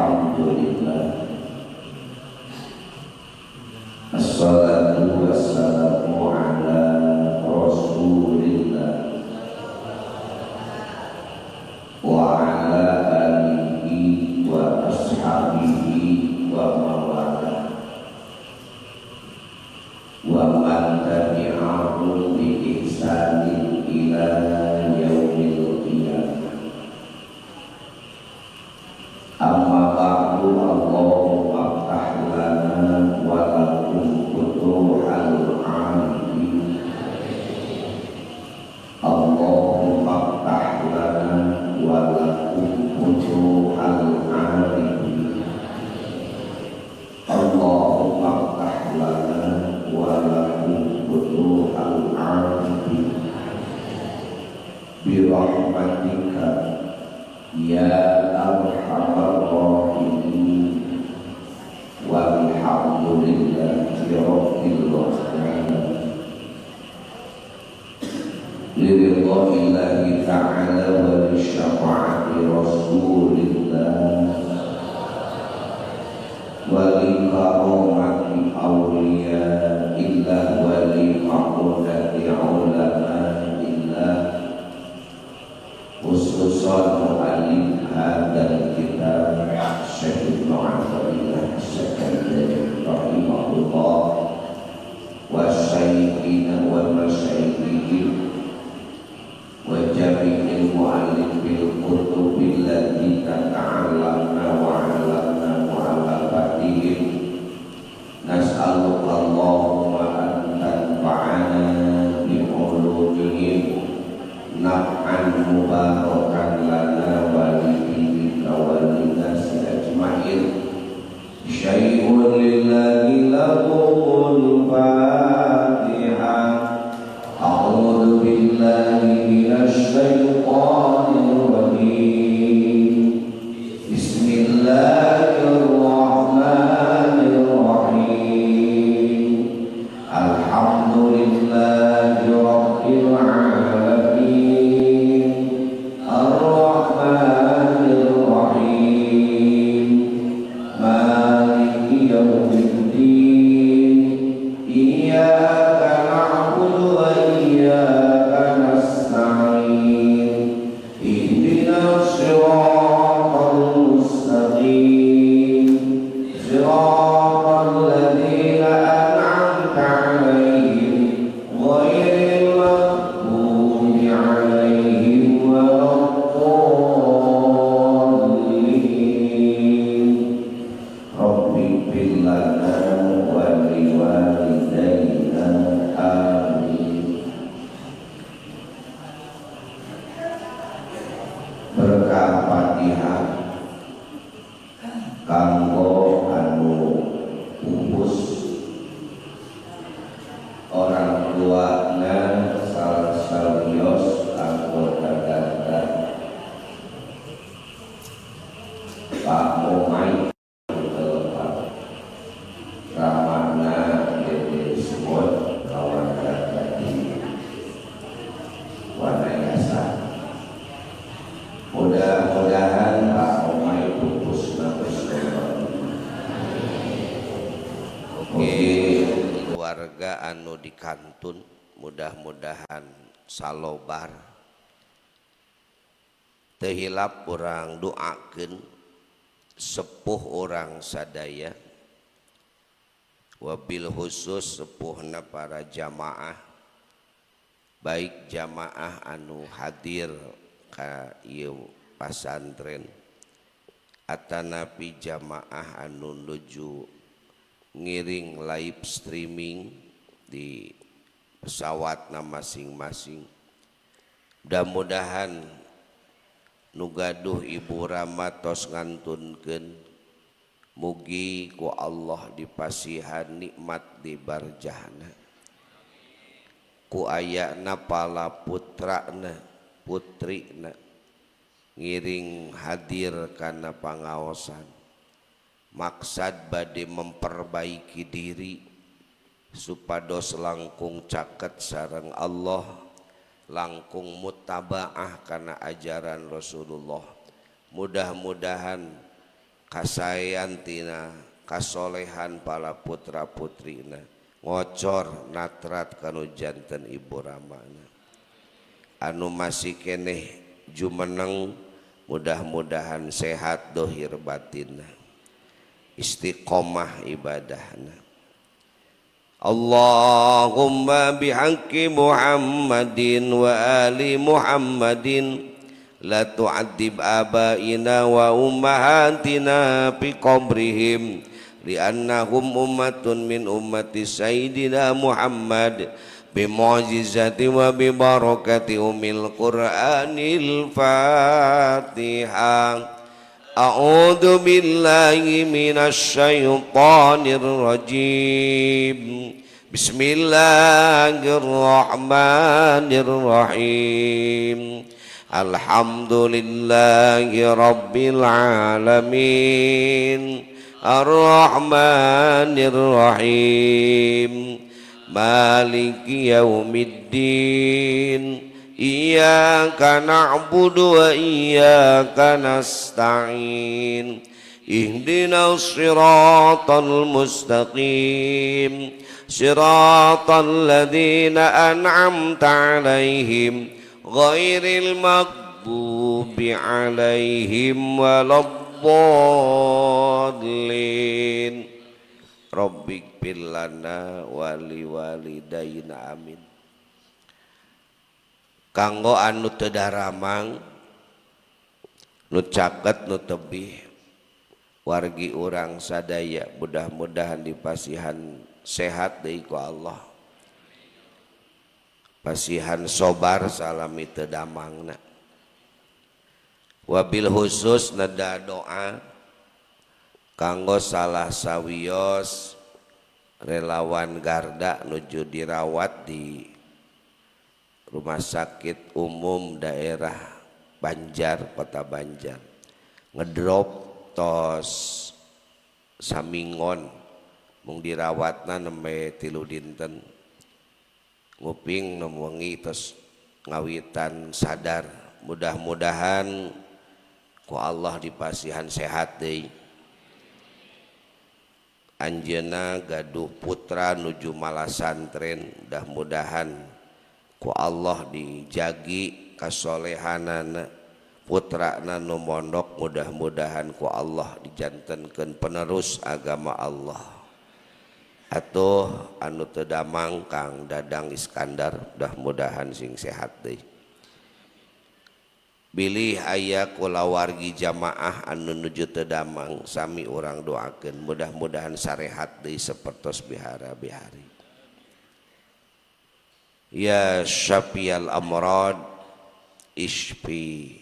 Alhamdulillah. Assalatu wassalamu ala Rasulillah wa ala alihi wa ashabihi wa mawala wa man tabi'ahum bi ihsanin ila yaumil qiyamah. Amma ba'du, Allahumma aftah lana wa lakum futuhal arifin. Allahumma aftah lana wa lakum futuhal arifin. Allahumma aftah lana wa lakum futuhal arifin. Bi rahmatika ya arhamar rahimin. Walhamdulillahi rabbil alamin. Lillahi ta'ala wa li syafa'ati rasulillah wa li karamati awliya illah wa li faqudati ulama illah. Khususan mu'allim hadal kitab Syekh Ibnu Athaillah As-Sakandari rahimahullah wa syaikhina wa masyaikhihim wa jami'il mu'allim bil kutubil lati tata'allamna wa 'allamna mu'alafatihim. Nas'aluka Allahumma an tanfa'ana bi ulumihim naf'an mubarakan lana wa lidika wa linnasi ajma'in. Syai'un lillahi lahumul Fatihah. A'udzu billahi minasy syaithanir rajim. Bismillahirrahmanirrahim. Alhamdulillahi rabbil alamin. Ar-Rahmanir Rahim. Maliki yaumiddin. Iyyaka na'budu wa iyyaka nasta'in. Ihdinas siratal mustaqim. Siratal ladzina an'amta 'alaihim ghairil maghdubi 'alaihim waladdallin. Rabbi ighfir lana wa liwalidayna amin. Berkah Fatihah kanggo anu pupus orang tuana salsalios anggota dada Pak Momai Ramana Dede Semut kawan dada di Wanayasa. Mudah-mudahan Pak Momai pupus nafas keluarga anu di kantun, mudah-mudahan salobar teu hilap urang doakeun sepuh orang sadaya, wabil khusus sepuhna para jamaah, baik jamaah anu hadir ka ieu pasantren atanapi jamaah anu nuju ngiring live streaming di pesawatna masing-masing. Mudah-mudahan nu gaduh Ibu Rama tos ngantunkeun mugi ku Allah dipasihan nikmat di barjahna, ku ayana pala putrana putrina ngiring hadir kana pangaosan, maksad bade memperbaiki diri supados langkung caket sareng Allah, langkung mutabaah kana ajaran Rasulullah. Mudah-mudahan kasayan tina kasolehan para putra putrina ngocor natrat kanu janten ibu ramana anu masih keneh jumeneng mudah-mudahan sehat dohir batinna istiqomah ibadahna. Allahumma bihaqqi Muhammadin wa ali Muhammadin la tu'adzib abaina wa ummahatina fi qabrihim li'annahum ummatun min ummati sayyidina Muhammad bi mu'jizati wa bi barakati umil Qur'anil Fatihah. A'udzu billahi minasy syaithanir rajim. Bismillahirrahmanirrahim. Alhamdulillahi rabbil alamin. Ar-Rahmanir Rahim. Maliki yaumiddin. Iyyaka na'budu wa iyyaka nasta'in. Ihdinas siratal mustaqim. Siratal ladzina an'amta 'alaihim ghairil maghdubi 'alaihim waladdallin. Rabbik lana wali walidayna amin. Kanggo anu teu daramang nu caket nu tebih wargi urang sadaya mudah-mudahan dipasihan sehat deui ku Allah, pasihan sobar salami teu damangna. Wabil khusus nada doa kanggo salah sawios relawan garda nuju dirawat di Rumah Sakit Umum Daerah Banjar, Kota Banjar, ngedrop tos samingon mung dirawatna nembe 3 dinten nguping nu wengi tos ngawitan sadar. Mudah-mudahan ku Allah dipasihan sehat deui. Anjeunna gaduh putra nuju malasantren, mudah-mudahan ku Allah dijagi kasolehanana putrana nu mondok, mudah-mudahan ku Allah dijantenkeun penerus agama Allah. Atuh anu teu damang Kang Dadang Iskandar, mudah-mudahan sing sehat deui. Bilih aya kulawargi jamaah anu nuju teu damang sami urang doakeun mudah-mudahan sarehat deui sapertos bihara-bihari. Ya syafiyal amrad ishfi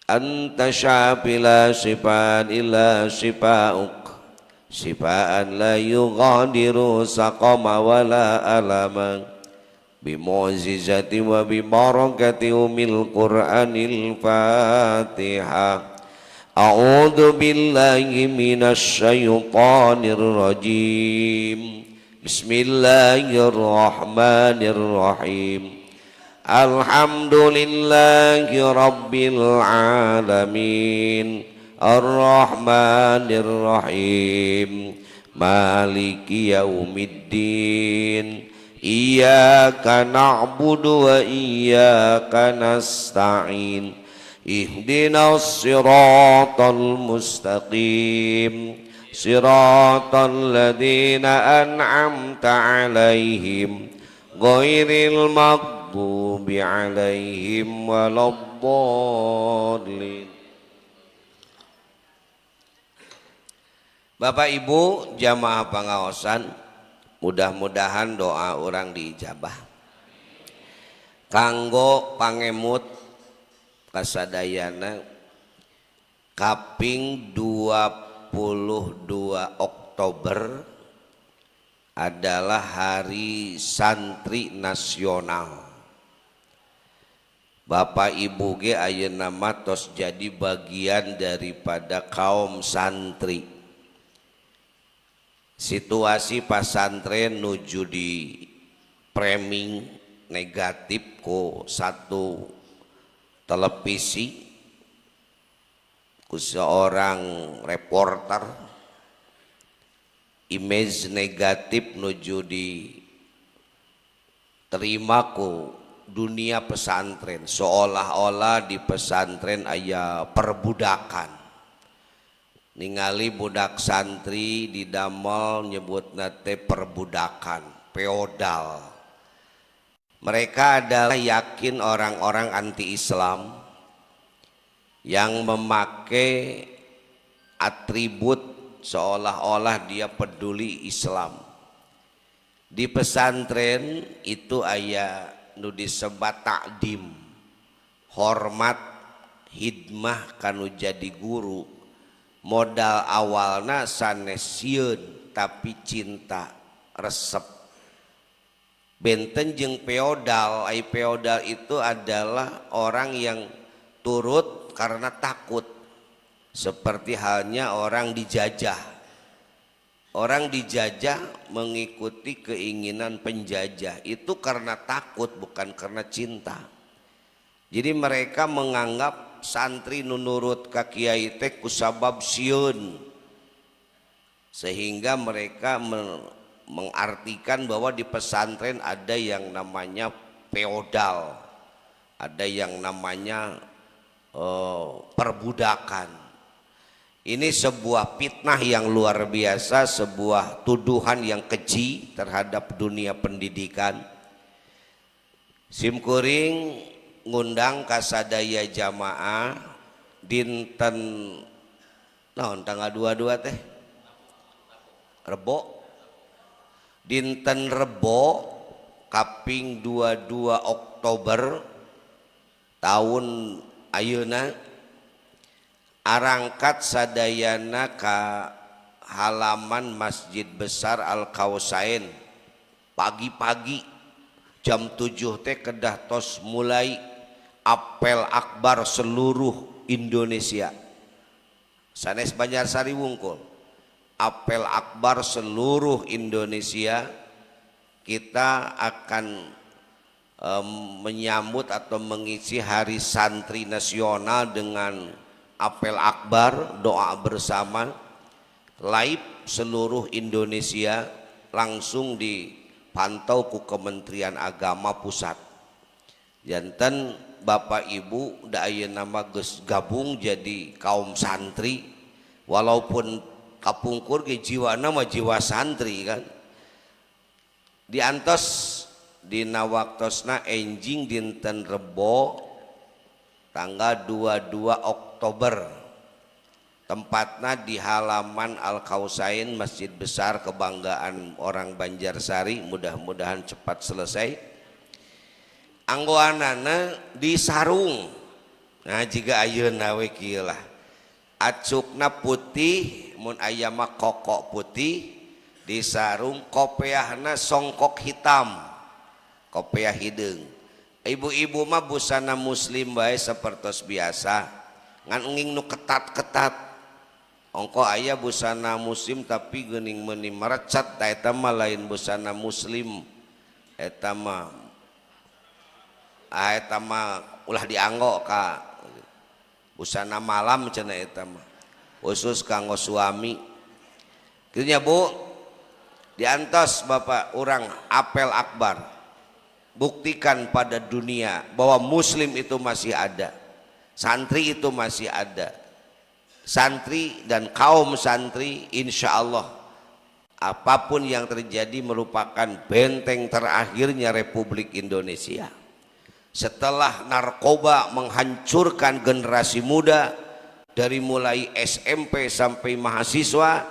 anta syafi la sifaan illa sifauk sifaan la yughadiru saqama wala alama bimu'jizati wa bi barakati umil Qur'anil Fatihah. A'udzu billahi minasy syaithanir rajim. Bismillahirrahmanirrahim. Alhamdulillahi rabbil alamin. Ar-Rahmanir-Rahim. Maliki yaumiddin. Iyyaka na'budu wa iyyaka nasta'in. Ihdinas siratal mustaqim. Siratal ladzina an'amta 'alaihim ghairil maghdubi 'alaihim waladdallin. Bapak Ibu jamaah pangaosan, mudah-mudahan doa orang diijabah. Kanggo pangemut kasadayana kaping 22 Oktober adalah Hari Santri Nasional. Bapak Ibu ge ayeuna mah tos jadi bagian daripada kaum santri. Situasi pasantren nuju di framing negatif ku satu televisi ku seorang reporter image negatif nuju diterima ku dunia pesantren, seolah-olah di pesantren aya perbudakan. Ningali budak santri di damel nyebutna teh perbudakan, feodal. Mereka adalah yakin orang-orang anti-Islam yang memakai atribut seolah-olah dia peduli Islam. Di pesantren itu aya nu disebat takdim, hormat, hidmah kanu jadi guru. Modal awalna sanes sieun tapi cinta resep. Benten jeung feodal, ai feodal itu adalah orang yang turut karena takut, seperti halnya orang dijajah. Orang dijajah mengikuti keinginan penjajah itu karena takut, bukan karena cinta. Jadi mereka menganggap santri nunurut ka kiai teh kusabab sieun, sehingga mereka mengartikan bahwa di pesantren ada yang namanya feodal, ada yang namanya perbudakan. Ini sebuah fitnah yang luar biasa, sebuah tuduhan yang keji terhadap dunia pendidikan. Simkuring ngundang kasadaya jamaah dinten naon tanggal 22 teh Rebo, dinten Rebo kaping 22 Oktober tahun ayeuna arangkat sadayana ka halaman Masjid Besar Al-Kausain. Pagi-pagi jam 7 teh kedah tos mulai apel akbar seluruh Indonesia. Sanes Banjarsari wungkul apel akbar seluruh Indonesia. Kita akan menyambut atau mengisi hari santri nasional dengan apel akbar, doa bersama, live seluruh Indonesia, langsung dipantau ku Kementerian Agama Pusat. Janten Bapak Ibu da ayeuna nama geus gabung jadi kaum santri, walaupun kapungkur ge jiwana mah jiwa santri kan. Diantos dina waktosna enjing dinten Rebo tanggal 22 Oktober, tempatnya di halaman Al-Kausain, Masjid Besar kebanggaan orang Banjarsari, mudah-mudahan cepat selesai. Anggoanana di sarung. Nah jika ayeuna we kieu lah, acukna putih, mun aya mah kokok putih, di sarung, kopiahna songkok hitam, kopiah hideung. Ibu-ibu mah busana muslim bae sapertos biasa, ngan enging nu ketat-ketat. Ongko aya busana muslim tapi geuning meuni merecat, eta mah lain busana muslim. Eta mah ulah dianggo ka busana malam cenah eta mah. Khusus kanggo suami. Kitu nya Bu, diantos Bapak urang apel akbar. Buktikan pada dunia bahwa muslim itu masih ada, santri itu masih ada. Santri dan kaum santri insya Allah apapun yang terjadi merupakan benteng terakhirnya Republik Indonesia. Setelah narkoba menghancurkan generasi muda dari mulai SMP sampai mahasiswa,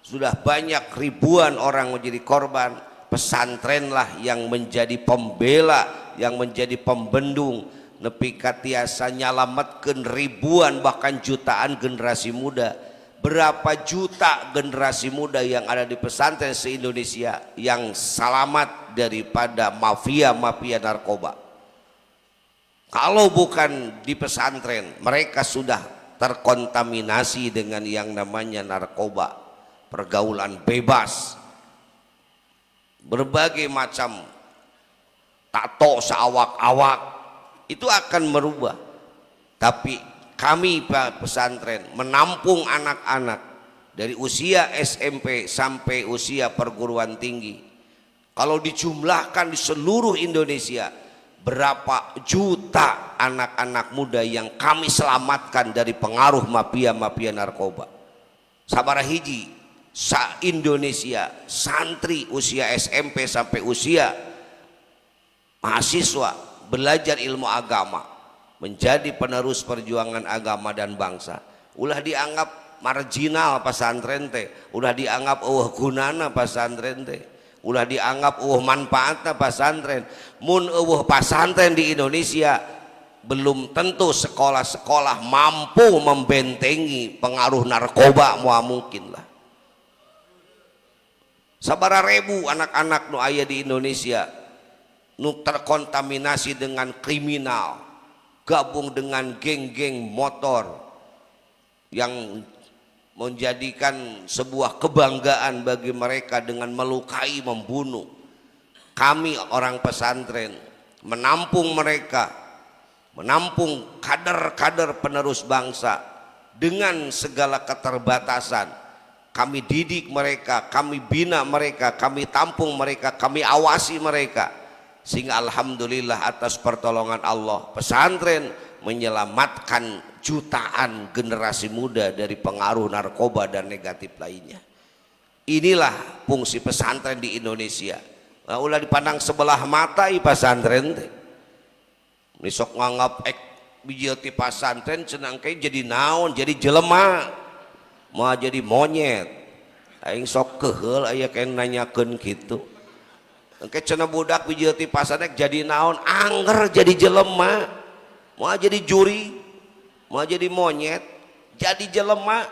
sudah banyak ribuan orang menjadi korban. Pesantrenlah yang menjadi pembela, yang menjadi pembendung, nepi ka tiasa nyalametkeun ribuan bahkan jutaan generasi muda. Berapa juta generasi muda yang ada di pesantren se-Indonesia yang selamat daripada mafia-mafia narkoba. Kalau bukan di pesantren, mereka sudah terkontaminasi dengan yang namanya narkoba, pergaulan bebas, berbagai macam tato seawak-awak, itu akan merubah. Tapi kami Pak pesantren menampung anak-anak dari usia SMP sampai usia perguruan tinggi. Kalau dijumlahkan di seluruh Indonesia, berapa juta anak-anak muda yang kami selamatkan dari pengaruh mafia-mafia narkoba. Sabaraha hiji sa Indonesia santri usia SMP sampai usia mahasiswa belajar ilmu agama, menjadi penerus perjuangan agama dan bangsa. Ulah dianggap marginal pesantren teh, ulah dianggap gunana pesantren teh, ulah dianggap manfaatna pesantren. Mun pesantren di Indonesia belum tentu sekolah-sekolah mampu membentengi pengaruh narkoba, moal mungkin lah. Sabaraha ribu anak-anak nu aya di Indonesia nu terkontaminasi dengan kriminal, gabung dengan geng-geng motor yang menjadikan sebuah kebanggaan bagi mereka dengan melukai, membunuh. Kami orang pesantren menampung mereka, menampung kader-kader penerus bangsa dengan segala keterbatasan. Kami didik mereka, kami bina mereka, kami tampung mereka, kami awasi mereka, sehingga alhamdulillah atas pertolongan Allah pesantren menyelamatkan jutaan generasi muda dari pengaruh narkoba dan negatif lainnya. Inilah fungsi pesantren di Indonesia. Nah, ulah dipandang sebelah mata i pesantren teh. Nisok nganggap bijil ti pesantren cenah ke jadi naon, jadi jelema, mau jadi monyet. Aing sok keheul aya kayak nanyakeun kitu. Engke cenah budak bijil ti pesantren jadi naon, angger jadi jelema, mau jadi juri, mau jadi monyet, jadi jelema.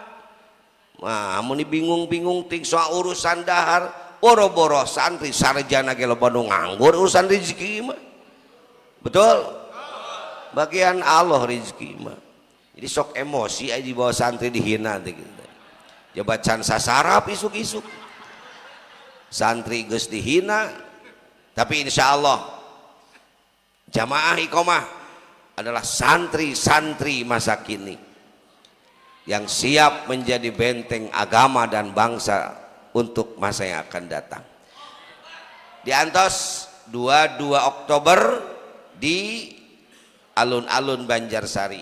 Nah, mun bingung-bingung ting soal urusan dahar, boro-boro santri sarjana ge loba nu nganggur urusan rezeki mah. Betul? Bagian Allah rezeki mah. Jadi sok emosi aya di bawah santri dihina teh gitu. Jabacan sasarap isuk-isuk. Santri geus dihina, tapi insya Allah jamaah iqomah adalah santri-santri masa kini yang siap menjadi benteng agama dan bangsa untuk masa yang akan datang. Diantos 22 Oktober di alun-alun Banjarsari,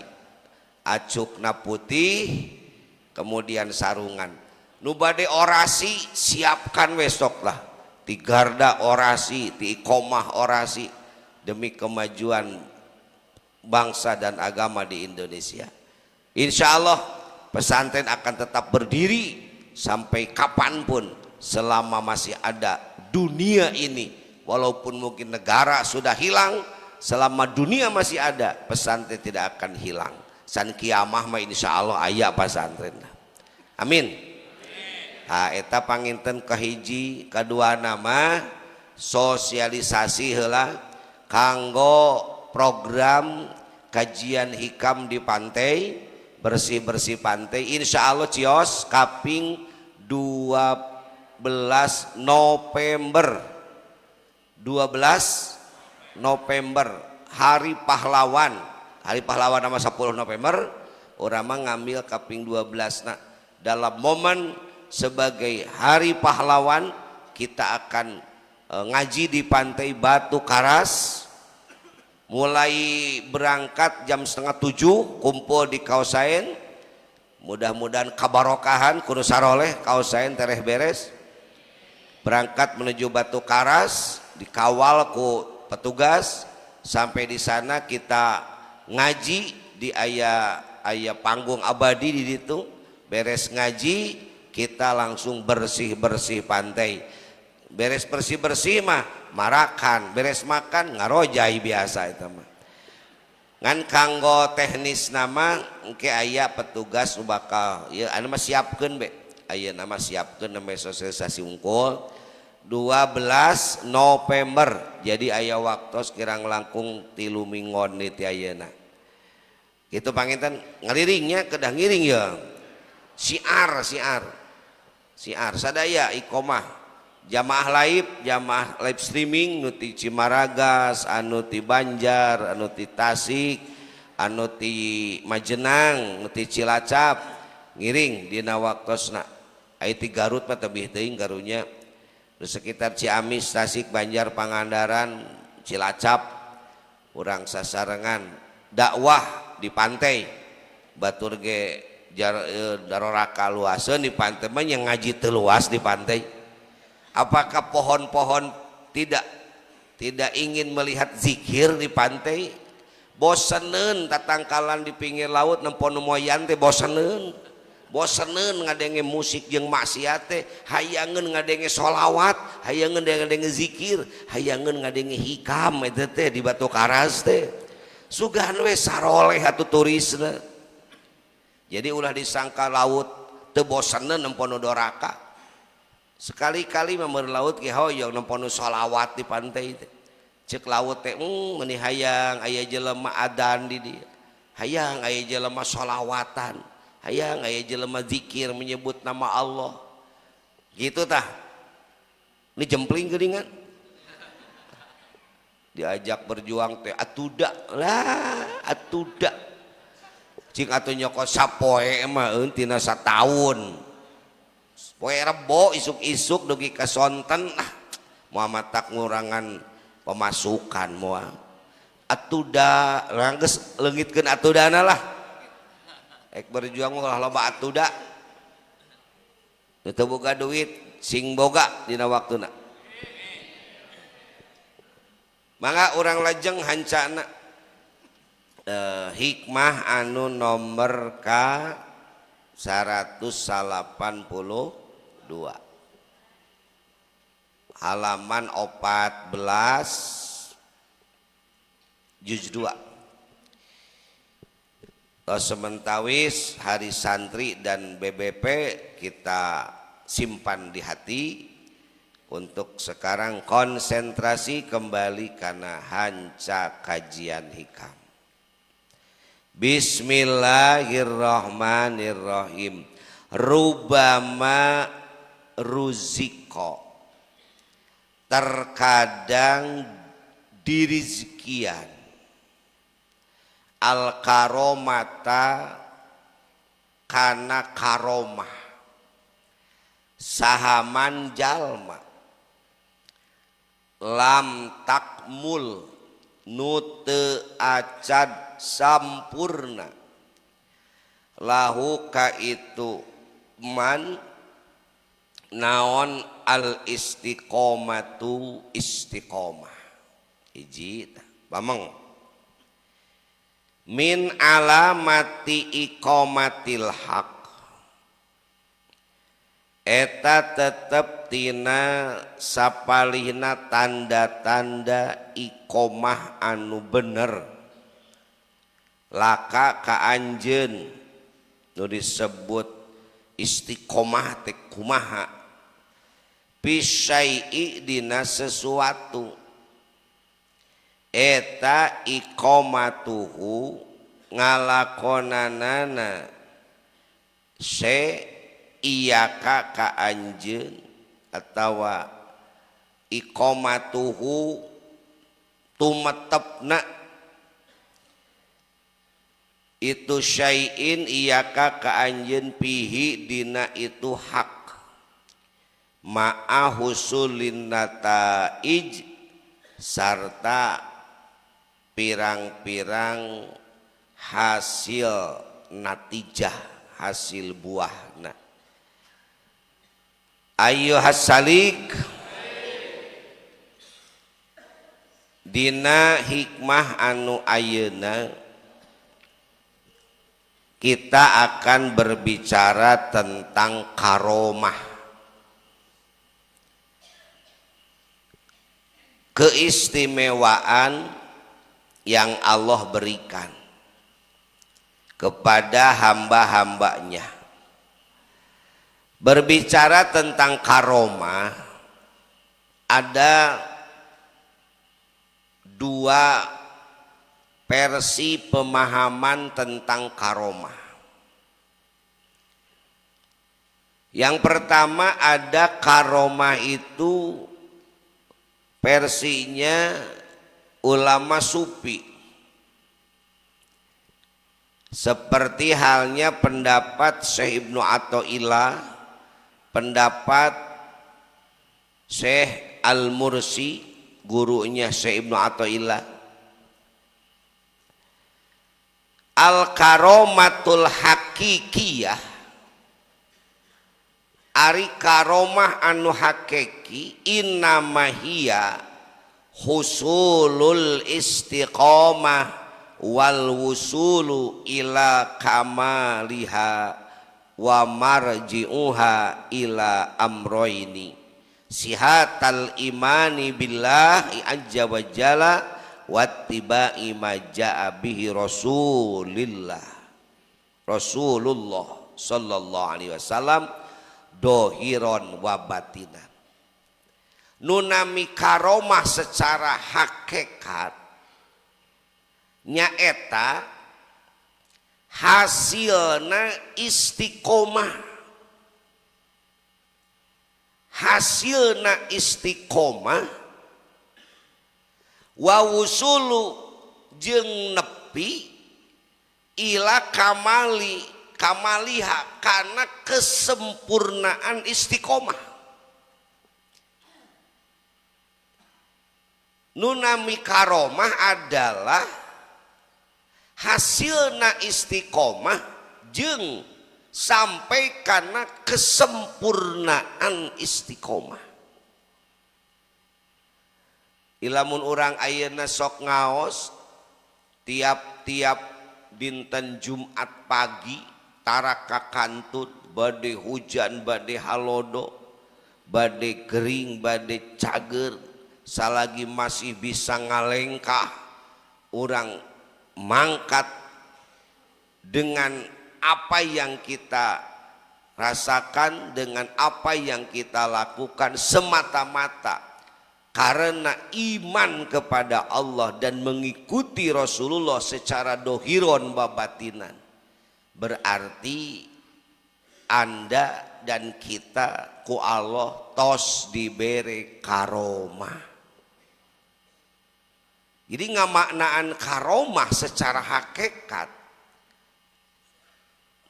acukna putih kemudian sarungan. Nu bade orasi siapkan besok lah, ti garda orasi, ti iqomah orasi demi kemajuan bangsa dan agama di Indonesia. Insya Allah pesantren akan tetap berdiri sampai kapanpun selama masih ada dunia ini. Walaupun mungkin negara sudah hilang, selama dunia masih ada pesantren tidak akan hilang. San kiamah mah insya Allah aya pesantren. Amin. Nah, eta panginten kahiji, kadua nama sosialisasi heula kanggo program kajian hikam di pantai, bersih-bersih pantai. Insya Allah cios kaping 12 November 12 November Hari Pahlawan. Hari Pahlawan nama 10 November orang mah ngambil kaping 12 nah, dalam momen sebagai Hari Pahlawan kita akan ngaji di pantai Batu Karas. Mulai berangkat jam 6:30 kumpul di Kausain. Mudah-mudahan kabarokahan kudu saroleh Kausain tereh beres. Berangkat menuju Batu Karas, dikawal ku petugas. Sampai di sana kita ngaji di aya panggung abadi di situ. Beres ngaji kita langsung bersih-bersih pantai. Beres bersih-bersih mah marakan, beres makan ngarojai biasa itu mah. Ngan kanggo teknis nama engke aya petugas nu bakal ya anu mah siapkeun be. Aya nama siapkeun nama sosialisasi unggul 12 November. Jadi aya waktos kirang langkung 3 minggon ti ayeuna. Kitu panginten ngaliringnya kedah ngiring ya. Siar sadaya iqomah. Jamaah live streaming nu ti Cimaragas, anu ti Banjar, anu ti Tasik, anu ti Majenang ti Cilacap ngiring dina waktosna aya ti Garut mah tebih teuing karunya di sekitar Ciamis, Tasik, Banjar, Pangandaran, Cilacap urang sasarengan dakwah di pantai batur ge daroraka luaseun di pantai mah yang ngaji teu luas di pantai. Apakah pohon-pohon tidak ingin melihat zikir di pantai? Boseneun tatangkalan di pinggir laut nempon moyan teh boseneun ngadenge musik jeung maksiat teh, hayangeun ngadenge sholawat, hayangeun ngadenge zikir, hayangeun ngadenge hikam eta teh di Batu Karas teh. Sugahan we saroleh atuh turisna. Jadi ulah disangka laut teu boseneun nempon doraka. Sekali-kali mah laut ge hoyong nempon sholawat di pantai teh. Cek laut teh meuni hayang aya jelema adan di dieu. Hayang aya jelema sholawatan. Hayang aya jelema zikir menyebut nama Allah. Gitu tah. Ini jempling geuningan. Diajak berjuang teh atuda lah, atuda. Cing atuh nyokot sapoe mah tina sataun. Poe Rebo isuk-isuk dugi ka sonten Muhammad tak ngurangan pemasukan moal. Atuda geus leungitkeun atudana lah. Ek berjuang ulah loba atuda teu boga duit sing boga dina waktuna mangga urang lajeng hancana hikmah anu nomor ka 182 halaman 14 juz 2. Sementawis hari santri dan BBP kita simpan di hati untuk sekarang konsentrasi kembali karena hanca kajian hikam. Bismillahirrahmanirrahim. Rubama ruziko, terkadang dirizkian al karomata kana karomah sahaman jalma lam takmul nu teu acad sampurna lahu ka itu man naon al istiqomatu istiqomah hiji pameng min alamati iqomatil haq eta tetep tina sapalihna tanda-tanda iqomah anu bener laka ka anjeun nu disebut istiqomah teh kumaha bisyai'i dina sesuatu eta iqomatuhu ngalakonanana se iyaka ka anjeun atawa iqomatuhu tumetepna itu syai'in iyaka ka anjeun pihi dina itu hak ma'a husulin nataij sarta pirang-pirang hasil natijah hasil buahna. Ayyuhas salik dina hikmah anu ayeuna kita akan berbicara tentang karomah, keistimewaan yang Allah berikan kepada hamba-hambanya. Berbicara tentang karomah, ada dua versi pemahaman tentang karomah. Yang pertama ada karomah itu versinya ulama sufi. seperti halnya pendapat Syekh Ibnu Athaillah, pendapat Syekh Al-Mursi, gurunya Syekh Ibnu Athaillah. Al-karomatul hakikiyah, ari karomah anu hakiki, innamahia husulul istiqomah wal wusulu ila kamaliha wa marji'uha ila amroini sihatal imani billahi azza wa jalla wattiba'i ma ja'a bihi rasulullah sallallahu alaihi wasallam dohiron wa batinan. Nunami karomah secara hakikat nyaeta hasilna istiqomah, hasilna istiqomah wa wusulu jeung nepi ila kamaliha kana kesempurnaan istiqomah. Nunami karomah adalah hasilna istiqomah jeung sampai karena kesempurnaan istiqomah. Ilamun orang ayeuna sok ngaos tiap-tiap dinten Jumat pagi taraka kantut bade hujan bade halodo bade kering bade cager salagi masih bisa ngalengkah orang mangkat dengan apa yang kita rasakan, dengan apa yang kita lakukan semata-mata karena iman kepada Allah dan mengikuti Rasulullah secara dohiron babatinan. Berarti Anda dan kita ku Allah tos diberi karomah. Jadi ngamaknaan karomah secara hakikat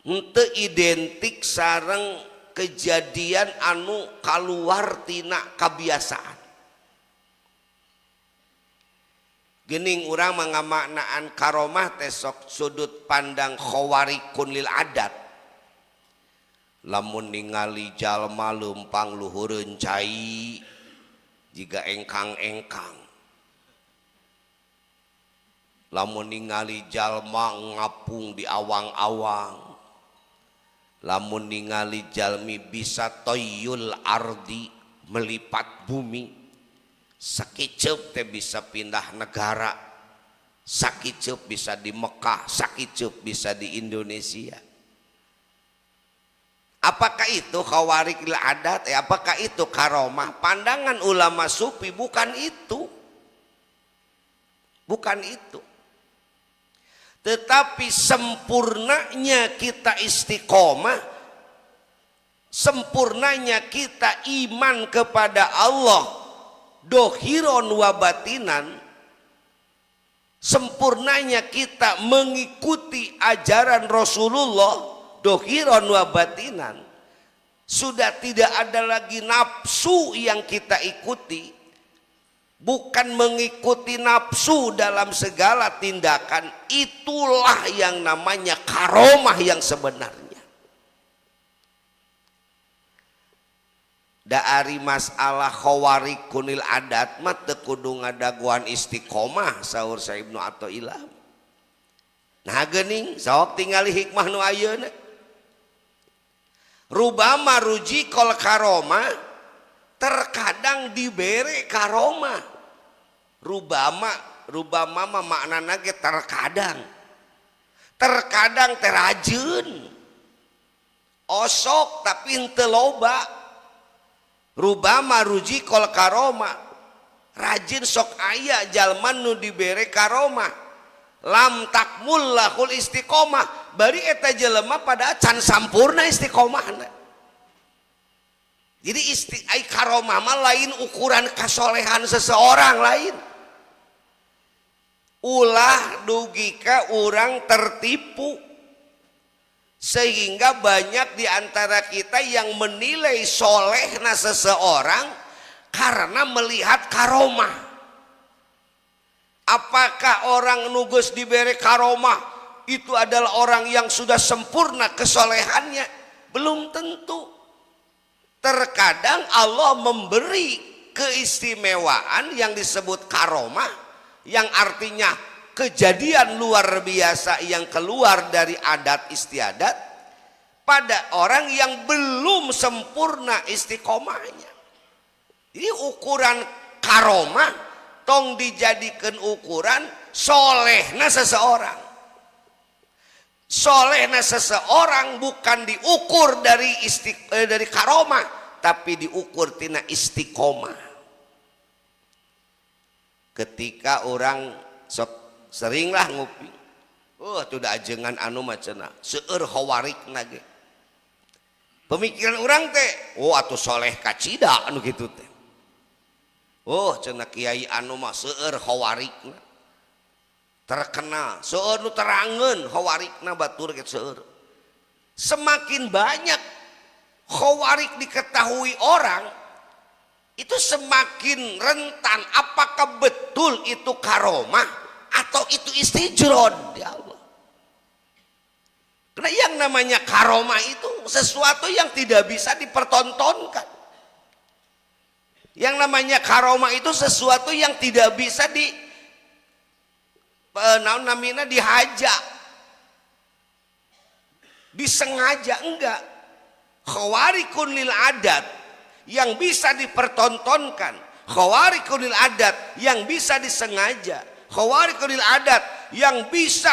henteu identik sareng kejadian anu kaluar tina kabiasaan. Geuning urang mangamaknaan karomah teh sok sudut pandang khawarikun lil adat. Lamun ningali jalma leumpang luhureun cai jiga engkang-engkang. Lamun ningali jalma ngapung di awang-awang, lamun ningali jalmi bisa toyul ardi melipat bumi, sakiceup teh bisa pindah negara, sakiceup bisa di Mekah, sakiceup bisa di Indonesia. Apakah itu khawarikil adat? Apakah itu karomah? Pandangan ulama sufi bukan itu, bukan itu. Tetapi sempurnanya kita istiqomah, sempurnanya kita iman kepada Allah dohiron wa batinan, sempurnanya kita mengikuti ajaran Rasulullah dohiron wa batinan, sudah tidak ada lagi nafsu yang kita ikuti. Bukan mengikuti nafsu dalam segala tindakan, itulah yang namanya karomah yang sebenarnya. Dari masalah khawarikunil adat mah teu kudu ngadaguan istiqomah saur Syekh Ibnu Athaillah. Nah geuning sok tingali hikmah nu ayeuna. Rubama ruji kol karomah, terkadang dibere karomah. Rubama mah maknana ge terkadang terajun osok tapi henteu loba. Rubama ruji kol karomah, rajin sok aya jalma nu dibere karomah lam takmul lahul istiqomah, bari eta jelema pada can sampurna istiqomahna. Jadi karomah mah lain ukuran kasolehan seseorang lain. Ulah dugika orang tertipu Sehingga banyak di antara kita yang menilai solehna seseorang karena melihat karomah. Apakah orang nugus diberi karomah itu adalah orang yang sudah sempurna kesolehannya? Belum tentu. Terkadang Allah memberi keistimewaan yang disebut karomah, yang artinya kejadian luar biasa yang keluar dari adat istiadat pada orang yang belum sempurna istiqomahnya. Jadi ukuran karomah tong dijadikan ukuran solehna seseorang. Solehna seseorang bukan diukur dari karomah, tapi diukur tina istiqomah. Ketika orang seringlah ngopi, tuh da ajengan anu macana seueur hawarikna ge. Pemikiran orang teh, atuh soleh kacida anu kitu teh. Cenah kiai anu mah seueur hawarikna. Terkenal, seueur nu terangeun hawarikna batur ge seueur. Semakin banyak hawarik diketahui orang, itu semakin rentan apakah betul itu karomah atau itu istijrod ya Allah. Karena yang namanya karomah itu sesuatu yang tidak bisa dipertontonkan. Yang namanya karomah itu sesuatu yang tidak bisa dihaja, disengaja, enggak. Khawarikun lil adat yang bisa dipertontonkan, khawarikun lil adat yang bisa disengaja, khawarikun lil adat yang bisa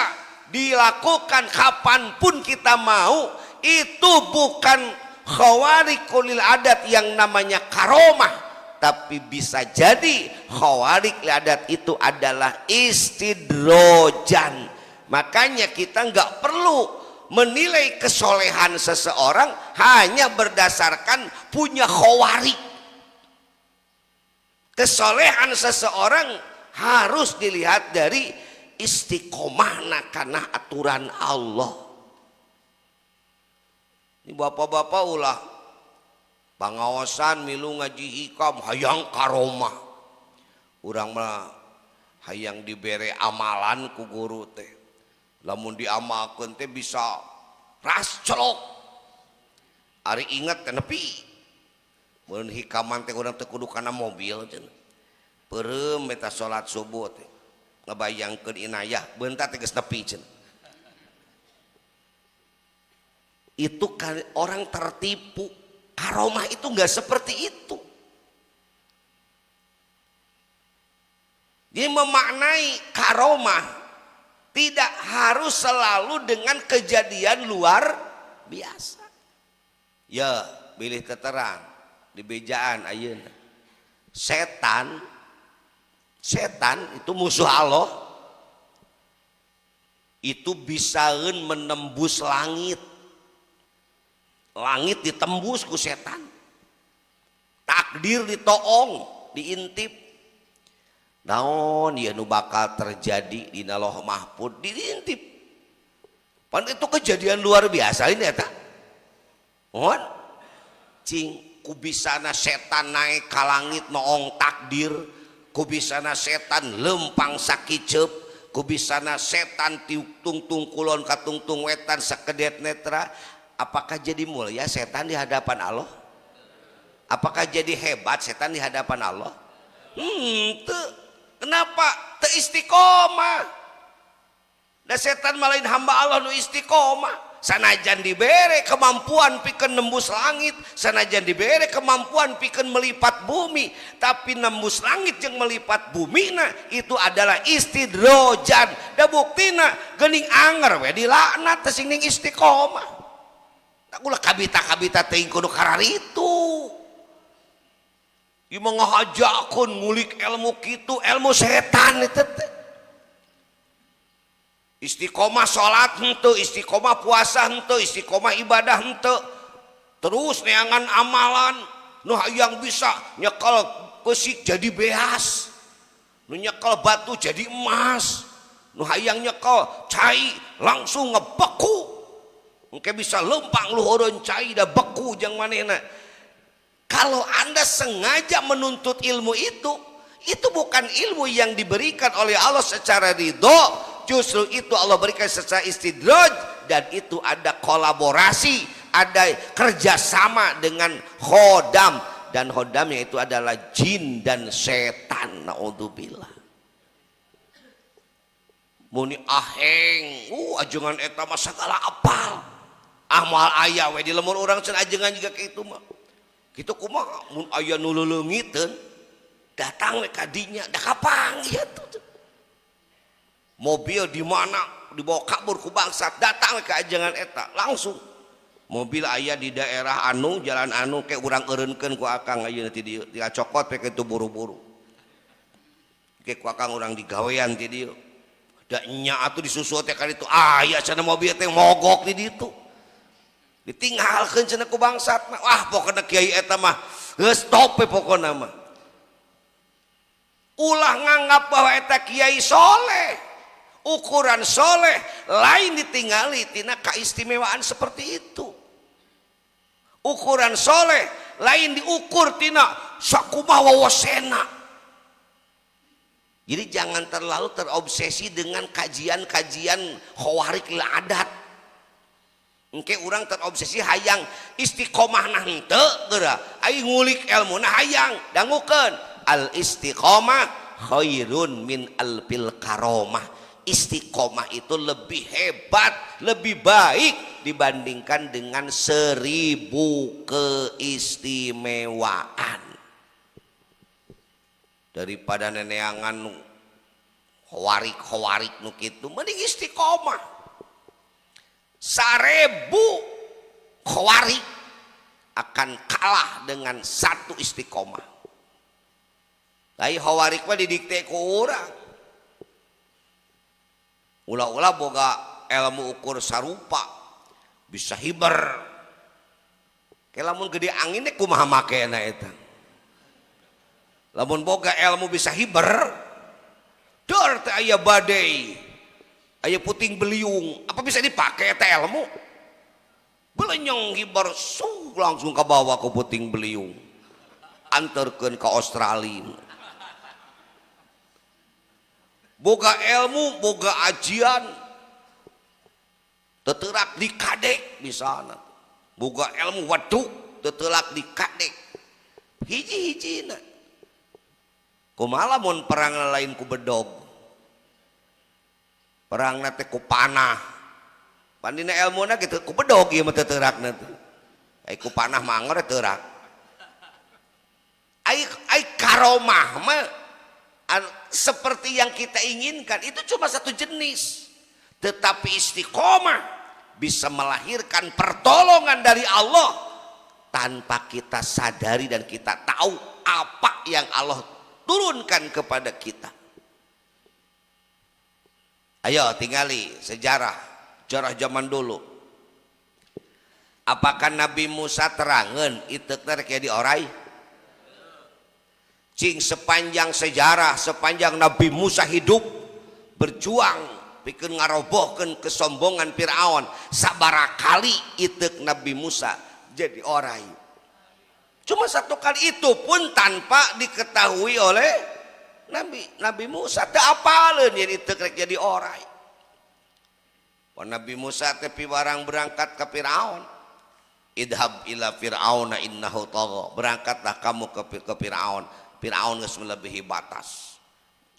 dilakukan kapanpun kita mau, itu bukan khawarikun lil adat yang namanya karomah, tapi bisa jadi khawarik lil adat itu adalah istidrojan. Makanya kita nggak perlu menilai kesolehan seseorang hanya berdasarkan punya khawarik. Kesolehan seseorang harus dilihat dari istiqomahna karena aturan Allah. Ini bapak-bapak ulah pangaosan milu ngaji hikam hayang karomah. Urang mah hayang dibere amalan ku guru teh. Lamun diamalkeun teh bisa rascolok. Ari inget teh nepi. Mun hikaman teh urang teu kudu kana mobil cenah. Peureum eta salat subuh teh. Ngabayangkeun inayah beunta teh geus nepi cenah. Itu kan orang tertipu. Karomah itu enggak seperti itu. Dia memaknai karomah tidak harus selalu dengan kejadian luar biasa. Ya, bilih terang di bejaan ayeuna. Setan itu musuh Allah. Itu bisaeun menembus langit. Langit ditembus ku setan. Takdir ditoong, diintip. Naon ieu nu bakal terjadi dina Lauh Mahfuz diintip. Pan itu kejadian luar biasa ini eta. Mohon cing kubisana setan naik ka langit noong takdir, kubisana setan lempang sakiceup, kubisana setan tungtung kulon ka tungtung wetan sakedet netra. Apakah jadi mulia setan di hadapan Allah? Apakah jadi hebat setan di hadapan Allah? Kenapa? Teu istiqomah. Da setan malain hamba Allah nu istiqomah. Sanajan dibere kemampuan pikeun nembus langit, sanajan dibere kemampuan pikeun melipat bumi, tapi nembus langit jeung melipat bumina itu adalah istidrojan. Da buktina geuning anger we dilaknat teh sing ning istiqomah. Tak ulah kabita-kabita teuing kudu kararitu. Ieu mah ngahajakeun ngulik ilmu kitu, ilmu setan itu teh. Istiqomah salat henteu, istiqomah puasa henteu, istiqomah ibadah henteu. Terus neangan amalan nu hayang bisa nyekel pesik jadi beas, nu nyekel batu jadi emas, nu hayang nyekel cai langsung ngebeku. engke bisa lempang luhureun cai da beku jeung manehna. Kalau Anda sengaja menuntut ilmu itu bukan ilmu yang diberikan oleh Allah secara ridho, justru itu Allah berikan secara istidraj, dan itu ada kolaborasi, ada kerjasama dengan khodam, dan khodamnya itu adalah jin dan setan. Naudzubillah. Muni aheng, ajengan eta mah sagala apal, amal aya we di lemur urang cenah ajengan juga kitu mah. Kitu kumaha mun aya nu leungiteun datang we ka dinya da kapanggih atuh. Mobil di mana dibawa kabur ku bangsat, datang we ka ajengan eta langsung. Mobil aya di daerah anu jalan anu ke urang eureunkeun ku akang ayeuna ti dieu, dicokot we kitu buru-buru. Ke ku akang urang digawean ti dieu. Da nya atuh disusu teh ka ditu, aya cenah mobil teh mogok di ditu. Ditinggalkeun cenah ku bangsat mah. Wah pokona kiai eta mah geus stop we pokona mah. Ulah nganggap bahwa eta kiai soleh. Ukuran soleh lain ditingali tina keistimewaan seperti itu. Ukuran soleh lain diukur tina sakumaha wawasena. Jadi jangan terlalu terobsesi dengan kajian-kajian khawarik adat. Engke urang terobsesi hayang istiqomah nah henteu geura, ai ngulik ilmuna hayang dangukeun. Al istiqomah khairun min alfil karomah. Istiqomah itu lebih hebat, lebih baik dibandingkan dengan 1000 keistimewaan. Daripada neneangan khawarik nu kitu mending istiqomah. 1000 khawarik akan kalah dengan 1 istiqomah. Lai khawarik mah didikte ku urang. Ulah-ulah boga ilmu ukur sarupa bisa hiber. Ke lamun gede angin teh kumaha makena eta. Lamun boga ilmu bisa hiber, deur teh aya badai, aya puting beliung, apa bisa dipakai eta ilmu? Belenyong hiber langsung ke bawah ke puting beliung, anterkeun ke Australia. Boga ilmu, boga ajian, teterak di kadek di sana. Boga ilmu waduk, tetelak di kadek. Hiji-hijina. Kumaha mun perang lain ku bedog. Perang nate ku panah. Pandina ilmuna gitu ku bedog ieu mah teterakna teh. Ai ku panah mangor teurak. Ai karomah mah seperti yang kita inginkan itu cuma satu jenis. Tetapi istiqomah bisa melahirkan pertolongan dari Allah tanpa kita sadari dan kita tahu apa yang Allah turunkan kepada kita. Ayo tinggali sejarah zaman dulu. Apakah Nabi Musa terangen itu terkaya di orai? Cing sepanjang sejarah, sepanjang Nabi Musa hidup berjuang bikin ngarobohkeun kesombongan Firaun, sabaraha kali itu Nabi Musa jadi orai. Cuma satu kali itu pun tanpa diketahui oleh Nabi Musa. Teu apaleun jadi teu rek jadi orai. Nabi Musa teh piwarang berangkat ke Firaun. Idhab ila Fir'auna innahu tagha. Berangkatlah kamu ke Firaun. Firaun geus melebihi batas.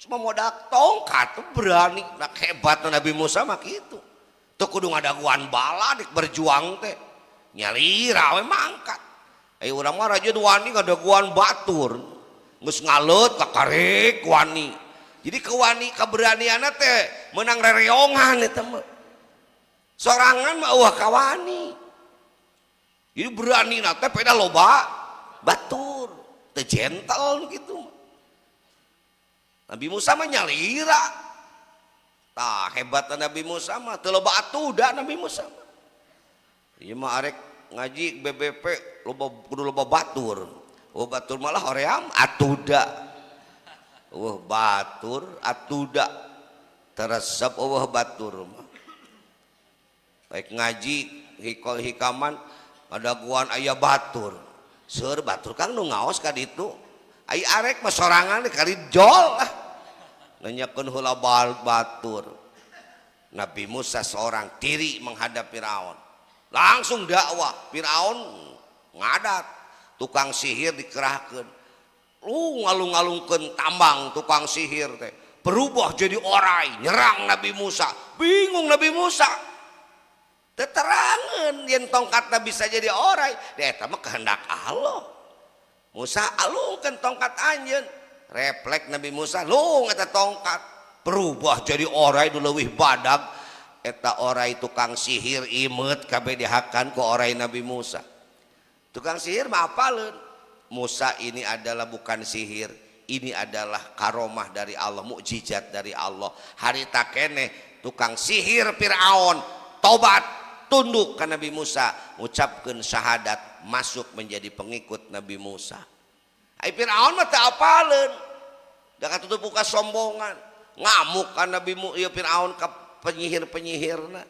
Cuma modal tongkat berani, nak hebat Nabi Musa mah kitu. Teu kudu ngadaguan bala dik berjuang teh. Nyalira we mangkat. Ayo urang mah rajin wani ngadaguan batur. Geus ngaleut kakarek wani. Jadi kewani keberanianna teh menang rereongan eta mah. Sorangan mah eueuh kawani. Jadi berani na teh peda loba batur, teu gentle gitu. Nabi Musa mah nyalira. Tah hebatna Nabi Musa mah teu loba atuda Nabi Musa mah. Ieu mah arek ngaji BBP loba kudu loba batur. Oh batur malah hoream atuda. Batur atuda. Teresep batur mah. Baik ngaji hikaman ada guan ayah batur seur batur kang nu ngaos ka ditu ai arek mah sorangan kali jol lah nanyakeun heula batur. Nabi Musa seorang diri menghadap Firaun langsung dakwah. Firaun ngadat tukang sihir dikerahkeun lu ngalung-ngalungkeun tambang tukang sihir teh berubah jadi orai nyerang Nabi Musa. Bingung Nabi Musa teterangan yang tongkatnya bisa jadi orai eta mah kehendak Allah. Musa alungkeun tongkat anjeun refleks Nabi Musa lung eta tongkat berubah jadi orai nu leuwih badag. Eta orai tukang sihir imet kabeh dihakan ku orai Nabi Musa. Tukang sihir mah apaleun Musa ini adalah bukan sihir, ini adalah karomah dari Allah, mukjizat dari Allah. Harita keneh tukang sihir Firaun tobat tunduk ke Nabi Musa, ucapkan syahadat, masuk menjadi pengikut Nabi Musa. Ai Firaun mah teu apaleun, da katutup buka sombongan, ngamuk ka Nabi Musa Firaun ka penyihir-penyihirna.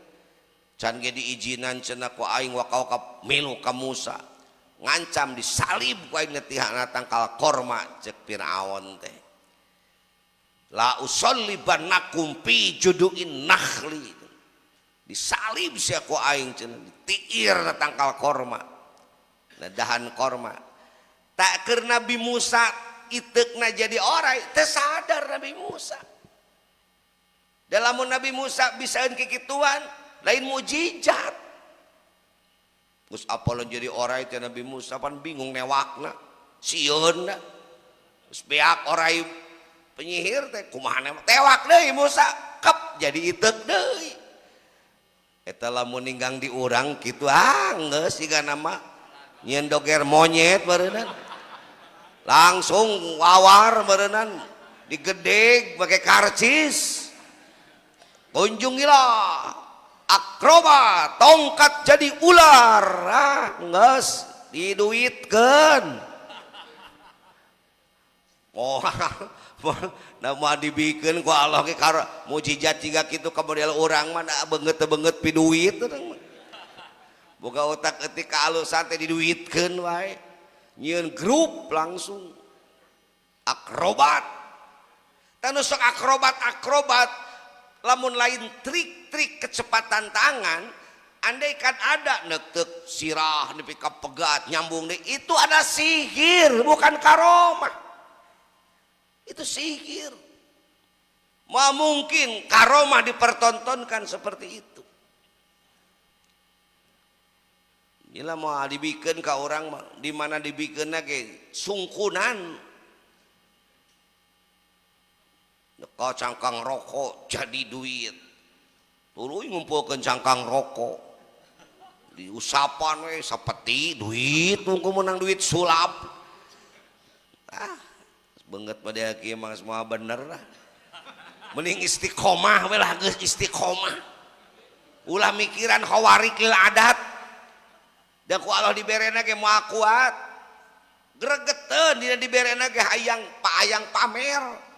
Can ge diizinan cenah ku aing wakau ka milu ka Musa. Ngancam disalib ku aing netihana tangkal korma cek Firaun teh. La usollibannakum fi juduin nakhli. Disalib sia ku aing cenah ditiir na tangkal korma. Na dahan korma. Tak keur Nabi Musa iteukna jadi orai teu sadar Nabi Musa. Dalam Nabi Musa bisaeun kikituan lain mujizat. Gus apalon jadi orai teh Nabi Musa pan bingung newakna sieunna. Gus beak orai penyihir teh kumaha tewak deui Musa kep jadi iteuk deui. Eta lamun ninggang di urang kitu geus siga nama nyeun doger monyet beureunan. Langsung wawar beureunan digedeg pakai karcis. Kunjungilah akrobat tongkat jadi ular geus diduitkeun. Oh nama dibikeun ku Allah ge karo mujizat jiga kitu ka model urang mah da beungeut-beungeut pi duit urang mah. Boga otak eutik ka alusan teh diduitkeun wae. Nyieun grup langsung akrobat. Tanu sok akrobat lamun lain trik-trik kecepatan tangan, andaikan ada neuteuk sirah nepi ka pegat nyambung deh, itu ada sihir bukan karomah. Itu sihir. Mau mungkin karomah dipertontonkan seperti itu. Inilah mau dibikeun ka orang di mana dibikeunna ge sungkunan. Neka cangkang rokok jadi duit. Tuluy ngumpulkeun cangkang rokok. Diusapan we sapeti duit tunggu menang duit sulap. Beungeut pada kieu mah semua bener lah. Mending istiqomah we lah geus istiqomah. Ulah mikiran khawarik lil adat. Da ku Allah diberena ge moal kuat. Gregeteun dina diberena ge hayang pamer.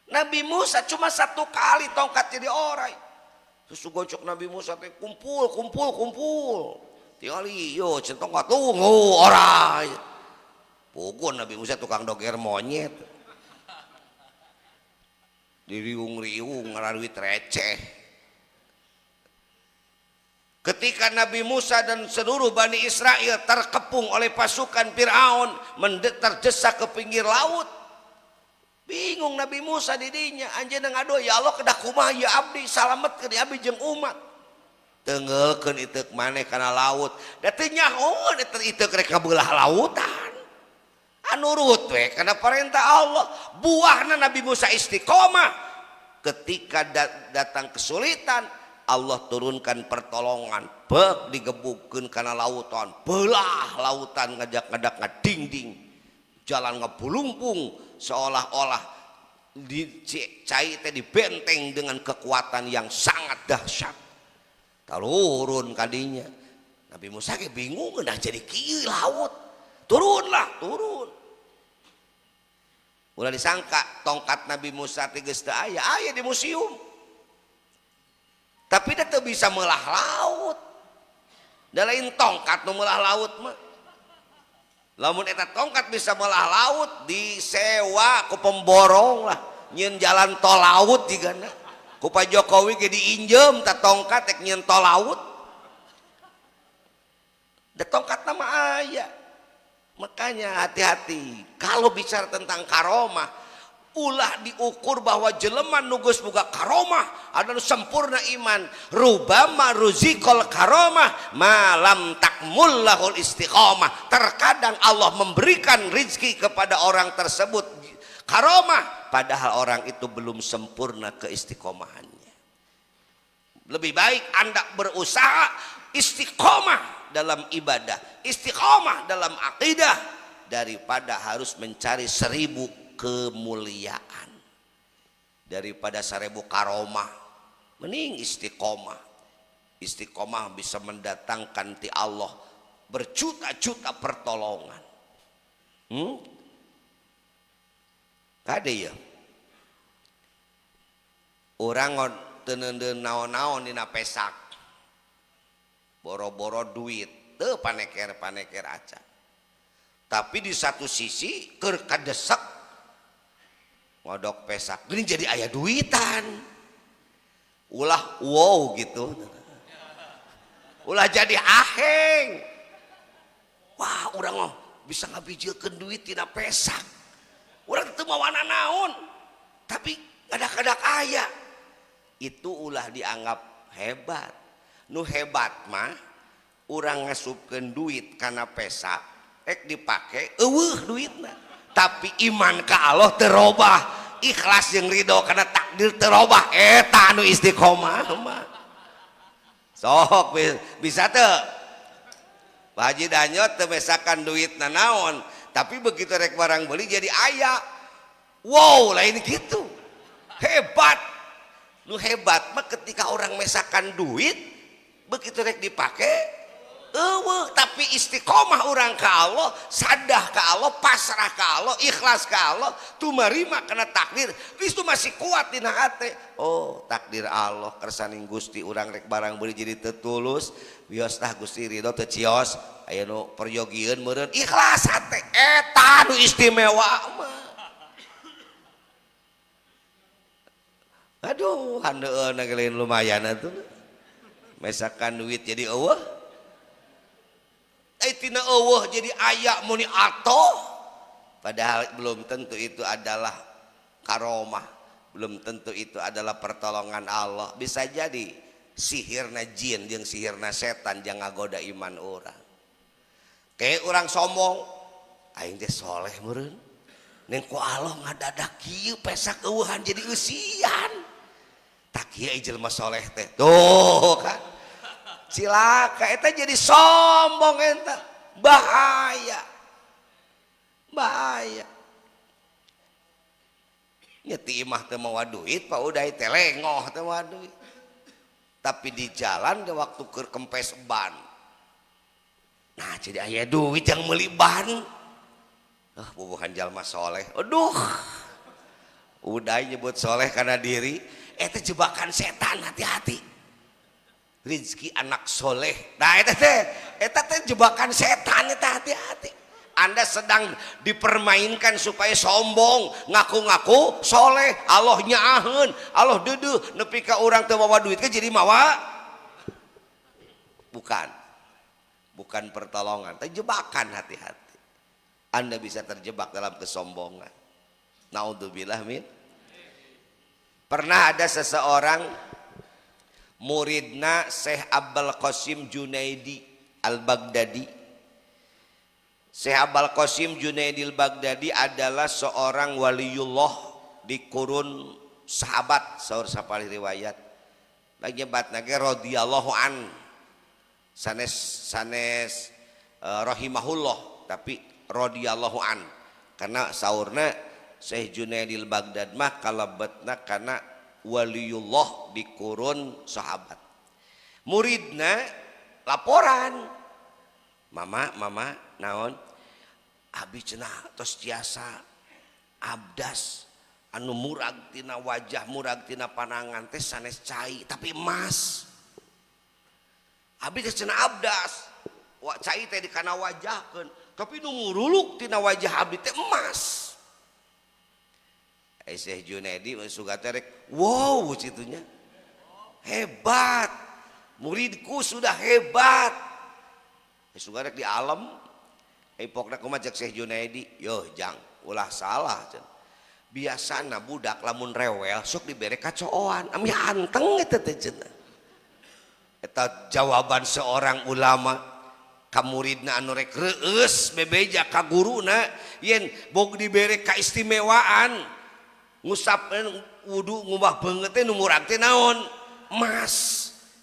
Nabi Musa cuma satu kali tongkat jadi orai. Terus gocok Nabi Musa teh kumpul. Tingali yo centong tunggu orai. Pugun Nabi Musa tukang doger monyet. Diriung-riung ngaraduit receh. Ketika Nabi Musa dan seluruh Bani Israel terkepung oleh pasukan Firaun terdesak ke pinggir laut. Bingung Nabi Musa didinya anjeunna ngadoa ya Allah kedah kumaha ya abdi salametkeun abdi jeung umat. Teunggeulkeun iteuk maneh kana laut. Da teu nyahoan eta iteuk rek kabelah lautan. Nurut we karena perintah Allah. Buahna Nabi Musa istiqomah. Ketika datang kesulitan Allah turunkan pertolongan. Beuk digebugkeun kana lautan. Belah lautan ngajak-ngajak ngadingding. Jalan ngepulumpung seolah-olah cai teh dibenteng dengan kekuatan yang sangat dahsyat. Turun kadinya. Nabi Musa ge bingung dah jadi kieu laut. Turun. Ulah disangka tongkat Nabi Musa teh geus teu aya di museum. tapi dia tuh bisa melah laut. Da lain tongkat nu melah laut mah. Lamun eta tongkat bisa melah laut disewa ku pemborong lah, nyeun jalan tol laut jigana. Ku Pak Jokowi ge diinjem ta tongkat tek nyeun tol laut. Da tongkat nama aya. Makanya hati-hati kalau bicara tentang karomah, ulah diukur bahwa jelema nugus boga karomah adalah sempurna iman. Rubama ruzikol karomah malam takmul lahul istiqomah. Terkadang Allah memberikan rizki kepada orang tersebut karomah, padahal orang itu belum sempurna keistiqomahannya. Lebih baik Anda berusaha istiqomah dalam ibadah, istiqomah dalam akidah, daripada harus mencari 1000 kemuliaan. Daripada 1000 karomah, mending istiqomah. Istiqomah bisa mendatangkan ti Allah berjuta-juta pertolongan. Kade ya orang tenenden naon-naon dina pesak, boro-boro duit teu paneker-paneker aca. Tapi di satu sisi keur kadesak ngodok pesak gini jadi aya duitan, ulah wow gitu, ulah jadi aheng. Wah urang mah bisa ngabijilkeun duit tina pesak, urang teu mawana naon tapi kadak-kadak aya, itu ulah dianggap hebat. Nu hebat mah urang ngasupkeun duit kana pesak ek dipake eueuh duitna, tapi iman ka Allah terobah, ikhlas jeung ridho kana takdir terobah, eta anu istiqomah mah. Sok bisa teu Pak Haji Danyot teu mesakan duitna naon, tapi begitu rek barang beli jadi aya. Wow, lain gitu. Hebat. Nu hebat mah ketika orang mesakan duit begitu rek dipake tapi istiqomah orang ka Allah, sadah ka Allah, pasrah ka Allah, ikhlas ka Allah, tumarima kana takdir, itu masih kuat dina hate. Oh takdir Allah kersaning Gusti urang rek barang beli jadi tetulus wios tah Gusti ridho teu cios aya nu perjogieun meureun ikhlas hate, eta nu istimewa mah. Aduh handeueun geuleuh lumayan atuh mesakan duit jadi eueuh, tina eueuh jadi aya muni atoh, padahal belum tentu itu adalah karomah, belum tentu itu adalah pertolongan Allah. Bisa jadi sihirna jin jeung sihirna setan yang ngagoda iman orang. Kayak orang sombong, aing teh soleh meureun, ning ku Allah ngadadak kieu pesak eueuhan jadi eusian. Tak kieu jelema soleh teh. Tuh kan. Cilaka eta jadi sombong eta, bahaya. Bahaya. Nya ti imah teu mawa duit, Pak Uday teh lengoh teu mawa duit. Tapi di jalan ge waktu keur kempes ban. Nah, jadi aya duit yang meuli ban. Bubuhan jalma soleh. Aduh. Uday nyebut soleh karena diri, eta jebakan setan, hati-hati. Rizki anak soleh, nah eta teh jebakan setan, eta hati-hati. Anda sedang dipermainkan supaya sombong, ngaku-ngaku soleh, Allah nyaaheun, Allah deudeuk nepi ka urang teu mawa duit ke jadi mawa. Bukan pertolongan, teh jebakan, hati-hati. Anda bisa terjebak dalam kesombongan. Naudzubillah min. Pernah ada seseorang muridna Syekh Abdul Qasim Junaidi Al-Baghdadi. Syekh Abdul Qasim Junaidi Al-Baghdadi adalah seorang waliullah di kurun sahabat, saur sapalih riwayat. Lagebatna ge radhiyallahu an. Sanes rahimahullah tapi radhiyallahu an. Karena saurna Syekh Junaidi Al-Baghdadi mah kalebetna kana waliullah di kurun sahabat. Muridna laporan, mama naon abi cenah tos tiasa abdas anu murag tina wajah murag tina panangan teh sanes cai tapi emas. Abdi teh cenah abdas cai teh di kana wajahkeun tapi nu muruluk tina wajah abdi teh emas. Syekh Junaidi suka terek wow situnya hebat muridku sudah hebat suka di alam pokna kumaha cek Syekh Junaidi yo jang ulah salah biasana budak lamun rewel sok dibere kacooan ami anteng eta teh cenah eta jawaban seorang ulama ka muridna anu rek reueus bebeja ka guruna yen bog dibere kaistimewaan ngusap wudu ngubah banget teh nu murag teh naon emas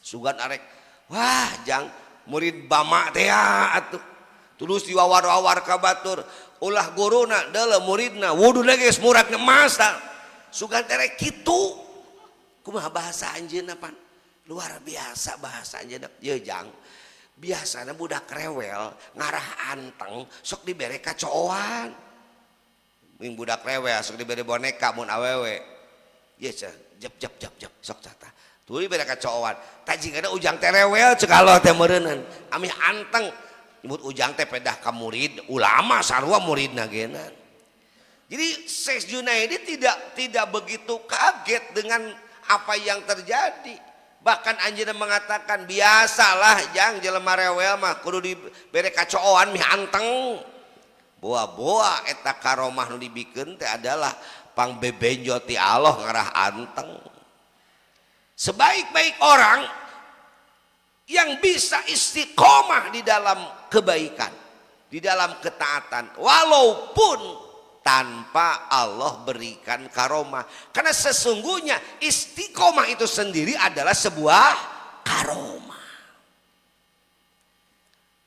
sugan arek wah jang murid bama teh atuh tulus diwawar-wawar ka batur ulah guruna deuleu muridna wuduna geus muragna emas tah sugan teh rek kitu kumaha bahasa anjeunna pan luar biasa bahasa anjeunna ye jang biasana budak rewel ngarah anteng sok dibere kacooan ming budak rewel sok diberi boneka mun awewe ye cenah jep sok tata tuluy bere kacooan tajing ada ujang teh rewel ceuk aloh teh meureuneun ami anteng nyebut ujang teh pedah ka murid ulama sarua muridna geuna jadi Syekh Junaidi tidak begitu kaget dengan apa yang terjadi bahkan anjeunna mengatakan biasalah jang jelema rewel mah kudu dibere kacooan mi anteng boa-boa eta karomah nu dibikeun teh adalah pangbebenjo ti Allah ngarah anteng. Sebaik-baik orang yang bisa istiqomah di dalam kebaikan, di dalam ketaatan walaupun tanpa Allah berikan karomah. Karena sesungguhnya istiqomah itu sendiri adalah sebuah karomah.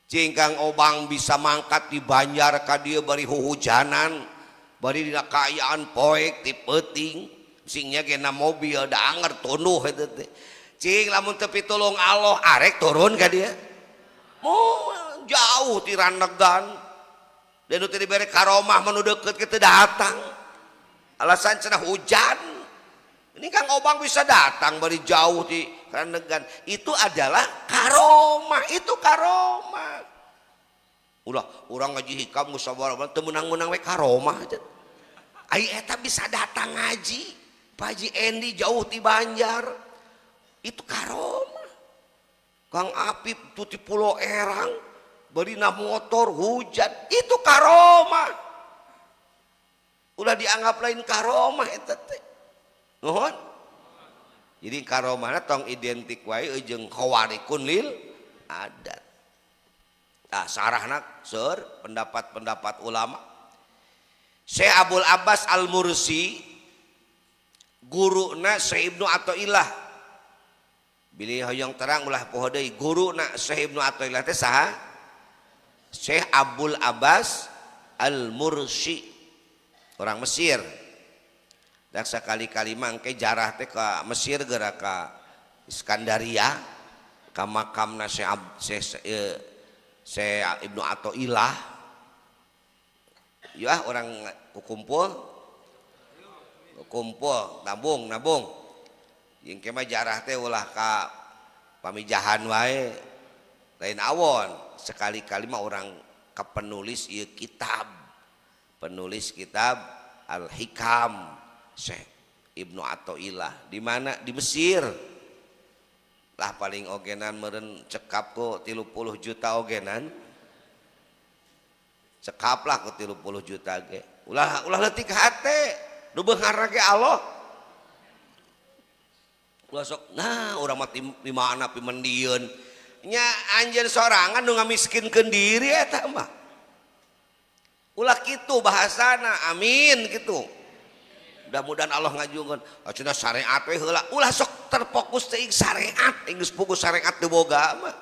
Cingkang obang bisa mangkat di Banjar ka dieu bari huhujanan bari dina kaayaan poek ti peuting singnya gena mobil da anger tunduh eta teh cing lamun teu pitulung Allah arek turun ka dieu moh jauh ti Ranegan dan nu teu dibere karomah manu deukeut ke teu datang alasan cenah hujan ini Kang Obang bisa datang bari jauh di Ranegan itu adalah karomah itu karomah ulah urang ngaji hikam musyawarah teu meunang-meunang we karomah ai eta bisa datang ngaji Pak Haji Endi jauh ti Banjar itu karomah Kang Apip tu ti Pulau Erang bari na motor hujan itu karomah ulah dianggap lain karomah eta teh nuhun jadi karomahna tong identik wae jeung khawarikun lil adat nah sarahna seur pendapat-pendapat ulama Syekh Abdul Abbas Al-Mursi guruna Syekh Ibnu Athaillah bilih hoyong terang ulah poho deui guruna Syekh Ibnu Athaillah teh saha Syekh Abdul Abbas Al-Mursi orang Mesir dak sakali-kali mangke jarah teh ka Mesir geura ka Iskandaria ka makamna Syekh Ibnu Athaillah ya orang kumpul nabung yang kema jarah teh ulah ka pamijahan wae lain awon sekali-kali mah orang ka penulis ieu kitab penulis kitab Al-Hikam Syekh Ibnu Athaillah di mana di Mesir lah paling ogenan meureun cekap ku 30 juta ogenan cekap lah ku 30 juta ge ulah leutik hate nu beunghar ge Allah ulah sok nah urang mah di mana pimendieun nya anjeun sorangan nu ngamiskinkeun diri eta mah ulah kitu bahasana amin kitu mudah-mudahan Allah ngajungkeun cenah syariat we heula ulah sok terfokus teh syariat geus fokus syariat teu boga mah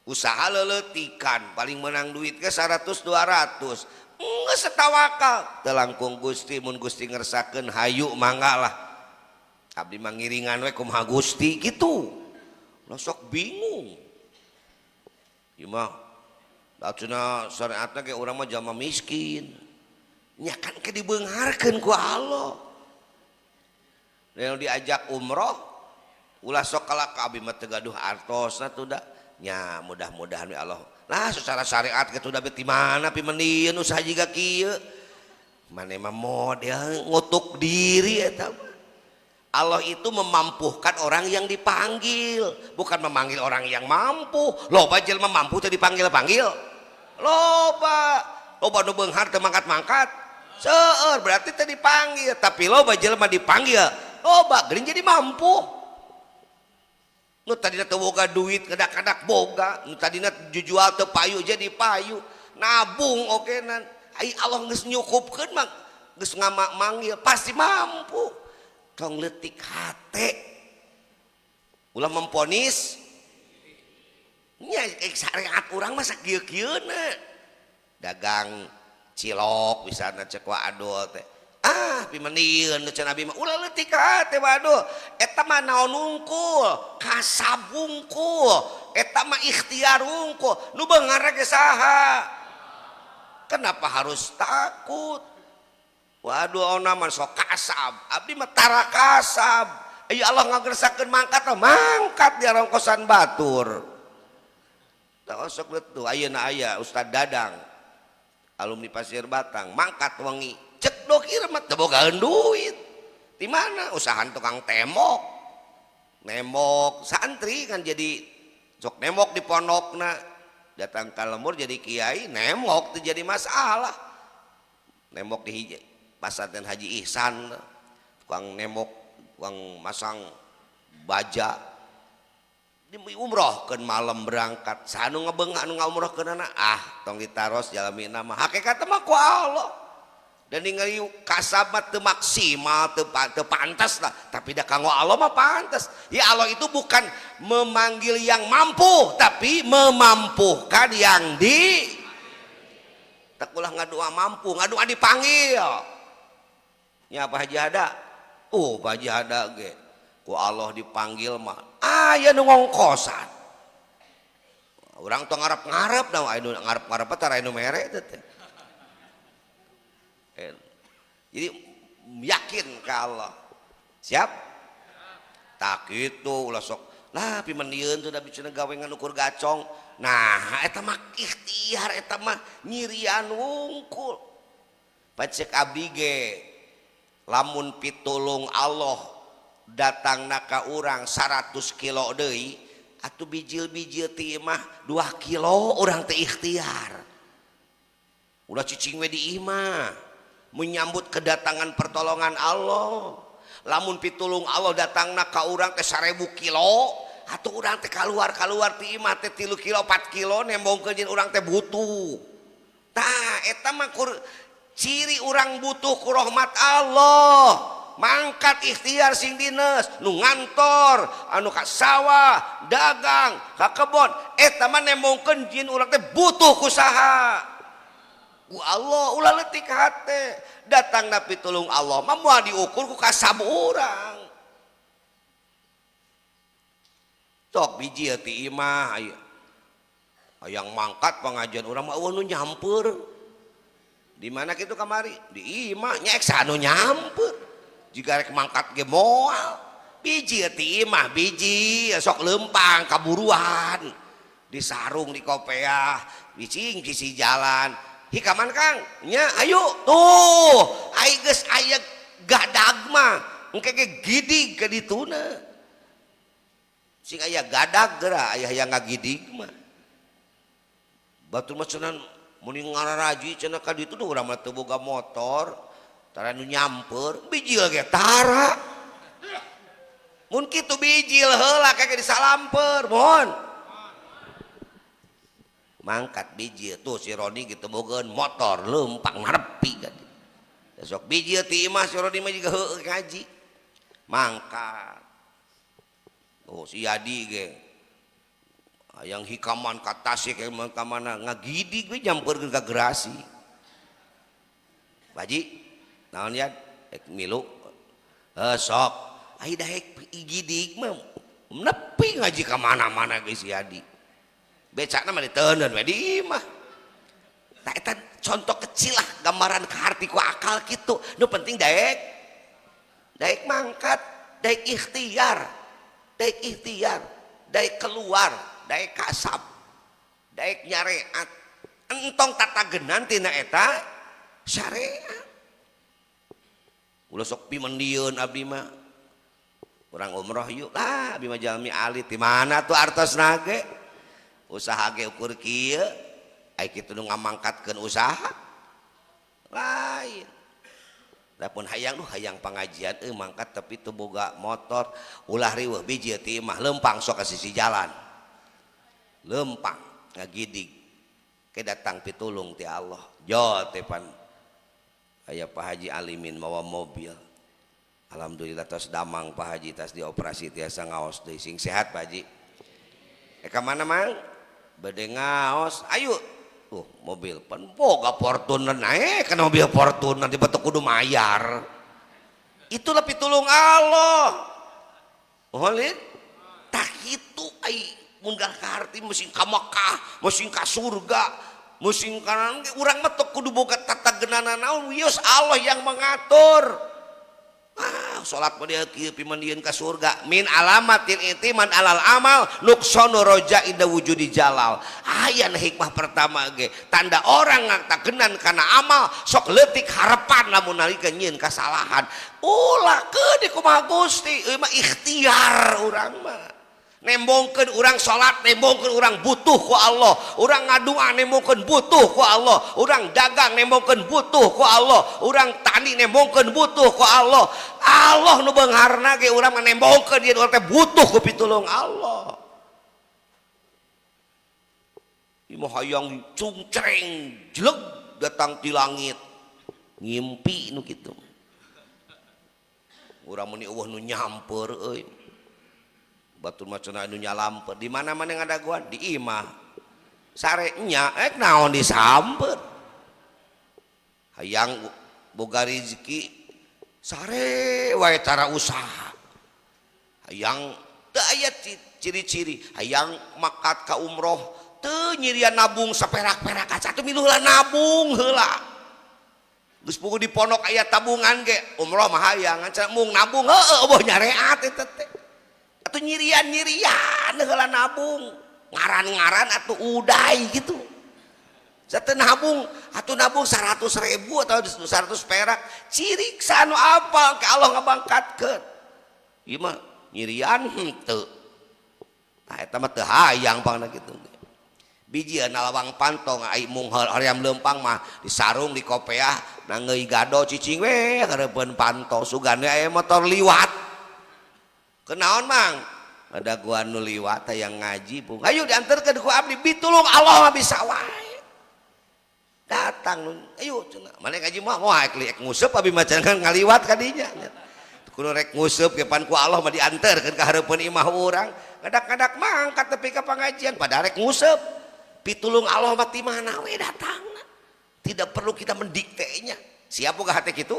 usaha leuletikan paling menang duit ke 100 200 geus tawakal teu langkung Gusti mun Gusti ngersakeun hayu mangga lah abdi mangiringan we kumaha Gusti kitu ulah sok bingung ieu mah da cenah syariatna ge urang mah jalma miskin nya kan ke dibeungharkeun ku Allah. Lalu diajak umroh ulah sok kalak ka abdi mah teu gaduh artosna tuh da nya mudah-mudahan we Allah nah secara syariat kitu da beti mana pimenieun usaha jiga kieu mane mah model ngutuk diri eta. Allah itu memampuhkan orang yang dipanggil, bukan memanggil orang yang mampu. Loba jelema mampu teu dipanggil-panggil. Loba nu beunghar teu mangkat-mangkat. Seueur berarti teu dipanggil, tapi loba jelema dipanggil. Loba geuning jadi mampu. Nu tadina teu boga duit kadak-kadak boga, nu tadina jujual teu payu jadi payu. Nabung okenan. Ai Allah geus nyukupkeun mah geus ngamanggil pasti mampu. Tong leutik hate ulah memponis nya syariat urang mah sakieu-kieuna dagang cilok misalna cek waduh teh pimenieun cenah Nabi mah ulah leutik hate waduh eta mah naon unggul kasab unggul eta mah ikhtiar unggul nu beunghar ge saha kenapa harus takut. Waduh ona mah sok kasab abdi mah tara kasab ya Allah ngagersakeun mangkat di rongkosan batur tah sok leutuh ayeuna aya Ustad Dadang alumni Pasir Batang mangkat wengi cek dokir mah teu bogaeun duit di mana usahaan tukang nemok santri kan jadi sok nemok di pondokna datang ka lembur jadi kiai nemok teu jadi masalah nemok di hiji Pasantren Haji Ihsan tukang nemok tukang masang baja di umrohkeun malam berangkat sanu ngebeung anu ngaumrohkeunana tong ditaros jalamina mah hakikat mah ku Allah dan ningali kasab mah teu maksimal teu pantas lah tapi da kanggo Allah mah pantas ya Allah itu bukan memanggil yang mampu tapi memampuhkan yang di tak ulah ngadua mampu ngadua dipanggil nya Pak Haji Hada Pak Haji Hada ge ku Allah dipanggil mah aya nu ngongkosan urang tong ngarep-ngarep da anu ngarep-ngarep teh anu mere teh jadi yakin ka Allah siap tak kitu ulah sok lah pimenieun teh da biceuna gawe nganukur gacong nah eta mah ikhtiar eta mah nyirian wungkul pacek abdi ge lamun pitulung Allah datangna ka urang 100 kilo deui atuh bijil-bijil ti imah 2 kilo urang teh ikhtiar ulah cicing we di imah menyambut kedatangan pertolongan Allah lamun pitulung Allah datangna ka urang teh 1000 kilo atuh urang teh kaluar ti imah teh 3 kilo 4 kilo nembongkeun jeung urang teh butuh tah eta mah ciri orang butuh ku rahmat Allah mangkat ikhtiar sing dineus nu ngantor anu ka sawah dagang ka kebon eta mah nembongkeun jin urang teh butuh ku saha ku Allah ulah leutik hate datangna pitulung Allah mah moal diukur ku kasab urang sok biji ti imah hayang mangkat pengajian urang mah nu nyampeur di mana gitu kamari di imah nyek sanu nyamper jika rek mangkat ge moal biji ti imah biji sok lempang kaburuan di sarung di kopeah bicing sisi jalan hikaman Kang nya ayo tuh ai geus aya gadag mah engke ge gidig ke dituna sing aya gadag geura aya hayang ngagidig mah batur mah cenah mun ngararaji cenah ka ditu tuh urang mah teu boga motor tara nu nyamper bijil ge tara mun kitu bijil heula kage disalamper mohon mangkat bijil tuh si Roni gitu bogaeun motor leumpang ngarepi ka sok bijil ti imah si Roni mah juga heueuh ngaji mangkat si Yadi ge yang hikaman ka tasik ka mana ngagidig we nyampeurkeun ka gerasi Baji naon ya milu sok ai daek gidig mah nepi ngaji ka mana-mana geus si Yadi becana mah diteuneun we di imah tah eta contoh kecil lah gambaran ke harti ku akal gitu. Nu penting daek mangkat, daek ikhtiar, daek keluar, daek kasab, daek nyareat. Entong tatagenan tina eta syariat. Ulah sok pimendieun abdi mah. Urang umroh yuk lah abdi mah jalmi alit. Di mana tuh artosna ge? Usaha ge ukur kieu. Ai kitu nu ngamangkatkeun usaha. Lain. Dapun hayang pengajian mangkat tapi teu boga motor, ulah riweuh biji ti mah lempang sok ka sisi jalan. Lempang ngagidig. Ke datang pitulung ti Allah. Jol teh pan aya Pak Haji Alimin mawa mobil. Alhamdulillah tos damang Pak Haji tas dioperasi tiasa ngaos deui sing sehat Pak Haji. Ka mana mang? Bade ngaos. Ayo mobil pan boga Fortuner naik kana mobil Fortuner di batu kudu mayar. Itulah pitulung Allah. Holid tak itu ai munggah ka harti mesin ka Mekah, mesin ka surga, mesin ka urang mah kudu boga tatageunana naon wios Allah yang mengatur. Salat mah dia kieu pimandieun ka surga min alamatil itiman alal amal nuqsanu roja inda wujudi jalal. Aya hikmah pertama ge tanda orang ngatagenan kana amal sok leutik harapan lamun nalika nyieun kasalahan. Ulah keudi kumaha Gusti euy mah ikhtiar urang mah. Nembongkeun urang salat, nembongkeun urang butuh ku Allah, urang ngadua nembongkeun butuh ku Allah, urang dagang nembongkeun butuh ku Allah, urang tani nembongkeun butuh ku Allah. Allah nu beungharna ge urang nembongkeun ieu teh butuh ku pitulung Allah. Ieu hayang cungcreng jeleg datang ti langit. Ngimpi nu kitu. Urang meni eueuh nu nyampeur euy. Batur macana anu nyalamper di mana-mana ngadaguan di imah sarenya naon disamper hayang boga rezeki sare wae cara usaha hayang teu aya ciri-ciri hayang makat ka umroh teu nyirian nabung saperak-perak kaca teu miluh heula nabung heula geus puguh di pondok aya tabungan ge umroh mah hayang ngan mung nabung heueuh eueuh nyareat eta teh atuh nyirian heula nabung ngaran-ngaran atuh uday gitu sateu nabung atuh nabung 100.000 atau 100 perak ciri sanu apal ke Allah ngabangkatkeun ieu mah nyirian henteu tah eta mah teu hayang pangna kitu bijieun lawang pantong ai mung hoream leumpang mah disarung di kopeah nangeui gado cicing we hareupeun panto sugan we aya motor liwat kenaon mang ada gua nu liwat yang ngaji pung ayo diantarkeun ku abdi bitulung Allah mah bisa wae datang ayo cenah mane ngaji mah moal ek nguseup abi mah cenah ngaliwat ka dinya kudu rek nguseup ke pan ku Allah mah diantarkeun ka hareupeun imah urang ngadak-ngadak mangkat tepi ka pangajian pada rek nguseup pitulung Allah mah ti mana we datangna tidak perlu kita mendiktenya siap boga hate kitu.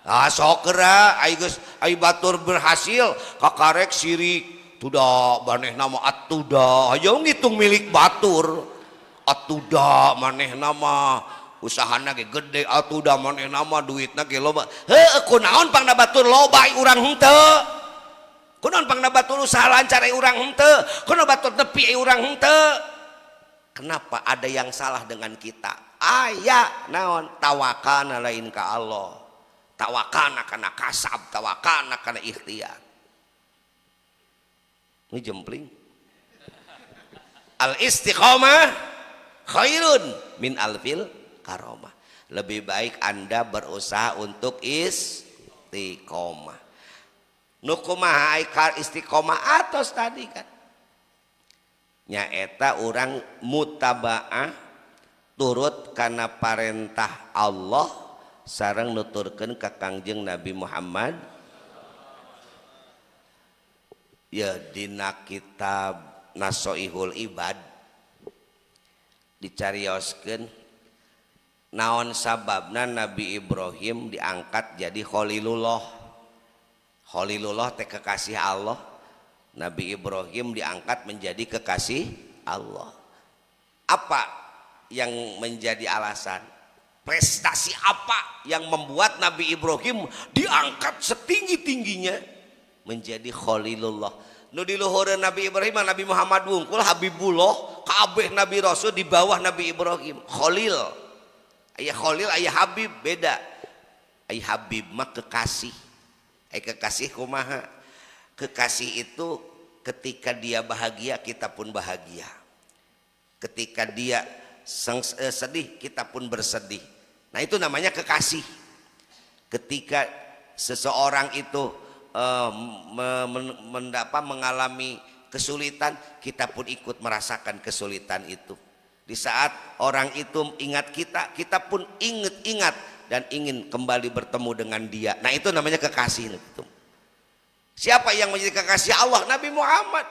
Sok geura ai batur berhasil kakarek sirik tuda manehna mah atuda hayang ngitung milik batur atuda manehna mah usahana ge gede atuda manehna mah duitna ge loba heuh kunaon pangna batur loba urang henteu kunaon pangna batur usaha lancar urang henteu kunaon batur nepi urang henteu kenapa ada yang salah dengan kita aya naon tawakalna lain ka Allah tawakana kana kasab tawakana kana ikhtiar ini jempling al istiqomah khairun min alfil karomah lebih baik anda berusaha untuk istiqomah nu kumaha istiqomah atos tadi kan nyaeta urang mutabaah turut kana parentah Allah sareng nuturkeun ka Kangjeng Nabi Muhammad ya dina kitab Nasoihul Ibad dicarioskeun naon sababna Nabi Ibrahim diangkat jadi Khalilullah. Khalilullah teh kekasih Allah. Nabi Ibrahim diangkat menjadi kekasih Allah. Apa yang menjadi alasan? Prestasi apa yang membuat Nabi Ibrahim diangkat setinggi-tingginya menjadi Khalilullah? Nu di luhureun Nabi Ibrahim Nabi Muhammad wungkul Habibullah, kabeh Nabi Rasul di bawah Nabi Ibrahim. Khalil, aya Khalil, aya Habib, beda. Aya Habib mah kekasih. Aya kekasih kumaha? Kekasih itu ketika dia bahagia kita pun bahagia. Ketika dia sedih kita pun bersedih. Nah itu namanya kekasih. Ketika seseorang itu mengalami kesulitan, kita pun ikut merasakan kesulitan itu. Di saat orang itu ingat kita, kita pun ingat dan ingin kembali bertemu dengan dia. Nah itu namanya kekasih. Siapa yang menjadi kekasih Allah? Nabi Muhammad.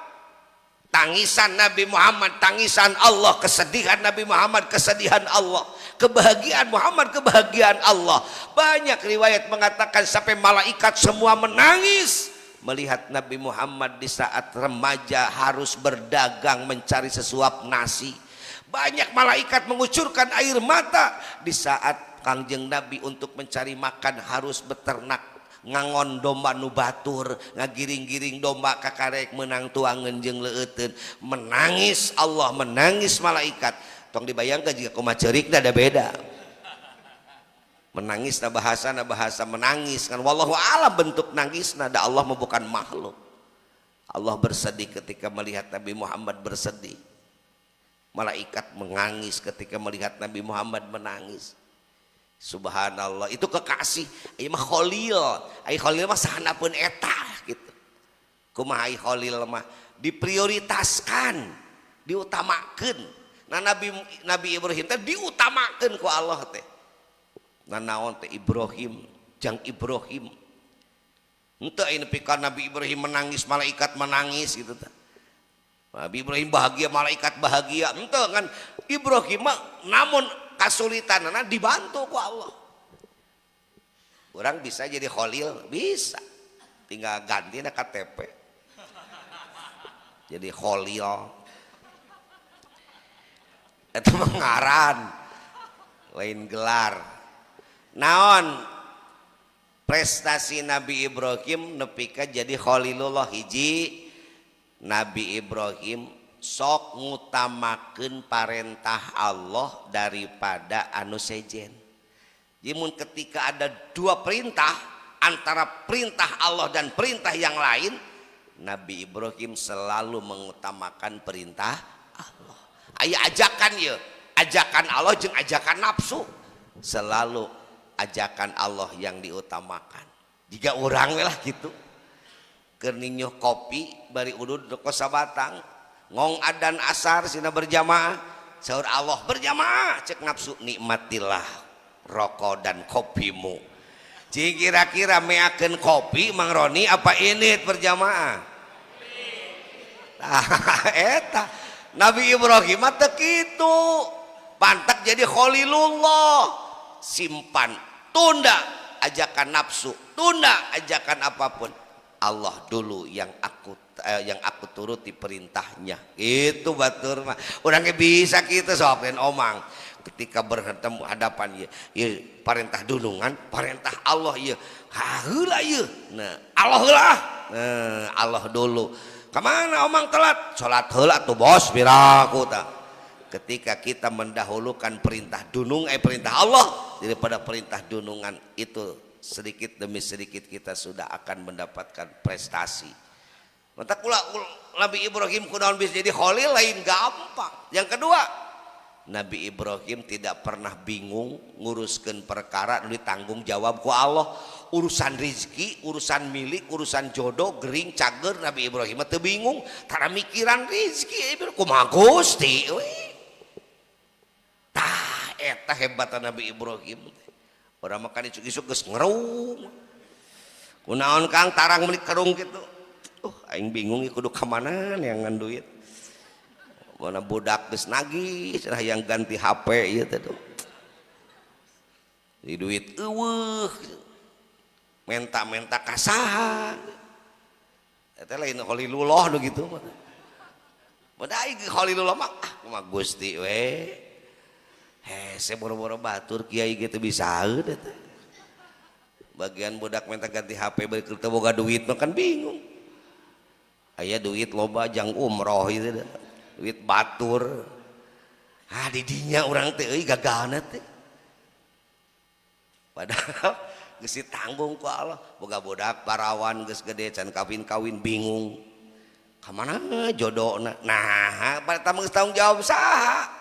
Tangisan Nabi Muhammad, tangisan Allah. Kesedihan Nabi Muhammad, kesedihan Allah. Kebahagiaan Muhammad, kebahagiaan Allah. Banyak riwayat mengatakan sampai malaikat semua menangis melihat Nabi Muhammad di saat remaja harus berdagang mencari sesuap nasi. Banyak malaikat mengucurkan air mata di saat Kangjeng Nabi untuk mencari makan harus beternak, ngangon domba nu batur, ngagiring-giring domba kakarek menang tuangeun jeung leueteun. Menangis Allah, menangis malaikat. Tong dibayangkan jika kumaha ceurikna ada beda. Menangis na bahasa menangis kan wallahu alam bentuk nangisna da Allah mah bukan makhluk. Allah bersedih ketika melihat Nabi Muhammad bersedih. Malaikat menangis ketika melihat Nabi Muhammad menangis. Subhanallah, itu kekasih. Ieu mah Khalil. Ai Khalil mah sahanapeun eta gitu. Kumaha ai Khalil mah diprioritaskan, diutamakeun. Nah Nabi Ibrahim teh diutamakeun ku Allah teh. Nah naon teh Ibrahim, jang Ibrahim. Henteu aya nepi ka Nabi Ibrahim menangis, malaikat menangis gitu teh. Nabi Ibrahim bahagia, malaikat bahagia. Henteu kan Ibrahim mah namun kasulitanana dibantu ku Allah. Orang bisa jadi Khalil, bisa. Tinggal ganti na KTP. Jadi Khalil. Itu mengaran, lain gelar. Naon prestasi Nabi Ibrahim nepika jadi Khalilullah hiji. Nabi Ibrahim sok ngutamakeun parentah Allah daripada anu sejen. Jimun ketika ada dua perintah antara perintah Allah dan perintah yang lain, Nabi Ibrahim selalu mengutamakan perintah Allah. Aya ajakan ye, ajakan Allah jeung ajakan nafsu, selalu ajakan Allah yang diutamakan. Jika orang lah gitu, keur ninyoh kopi bari udud kos sabatang, ngong adan asar sina berjamaah, saur Allah berjamaah, cek nafsu nikmatilah rokok dan kopimu. Cik kira-kira meakeun kopi Mang Roni apa ini berjamaah? Eta Nabi Ibrahim mah teu kitu, pantak jadi Khalilullah, simpan, tunda ajakan nafsu, tunda ajakan apapun. Allah dulu yang aku turuti perintahnya. Itu batur mah. Urangnya bisa kita sok dan omang. Ketika bertemu hadapan ya perintah dunungan, perintah Allah ya. Heula ieu. Nah, Allah heula. Nah, Allah dulu. Kemana omang telat? Salat heula tuh bos biraku tah. Ketika kita mendahulukan perintah perintah Allah daripada perintah dunungan, itu sedikit demi sedikit kita sudah akan mendapatkan prestasi. Mata kula Nabi Ibrahim kunaon bisa jadi Khalil lain gampang. Yang kedua, Nabi Ibrahim tidak pernah bingung nguruskeun perkara nu ditanggung jawab ku Allah. Urusan rizki, urusan milik, urusan jodoh, gering, cager, Nabi Ibrahim teu bingung. Tara mikiran rizki, kumaha Gusti we. Tah eta hebatan Nabi Ibrahim. Orang makan isuk-isuk geus ngerung. Kunaon Kang tarang meuli kerung kitu. Aing bingung kudu ka mana neangan duit. Mana budak geus nagih, cenah yang ganti HP ieu teh tuh. Di duit eueuh. Menta-menta kasaha. Eta lain Khalilullah nu kitu mah. Badai Khalilullah mah kumaha Gusti we. hese boro-boro batur kiai gitu bisa eueuh teh. Bagian budak minta ganti HP bari teu boga duit mah kan bingung. Aya duit loba jang umroh itu dah. Duit batur. Di dinya urang teh euy gagalna teh. Padahal geus ditanggung ku Allah. Boga budak parawan geus gede can kawin-kawin bingung. Ka mana jodohna? Nah, pada geus tanggung jawab saha?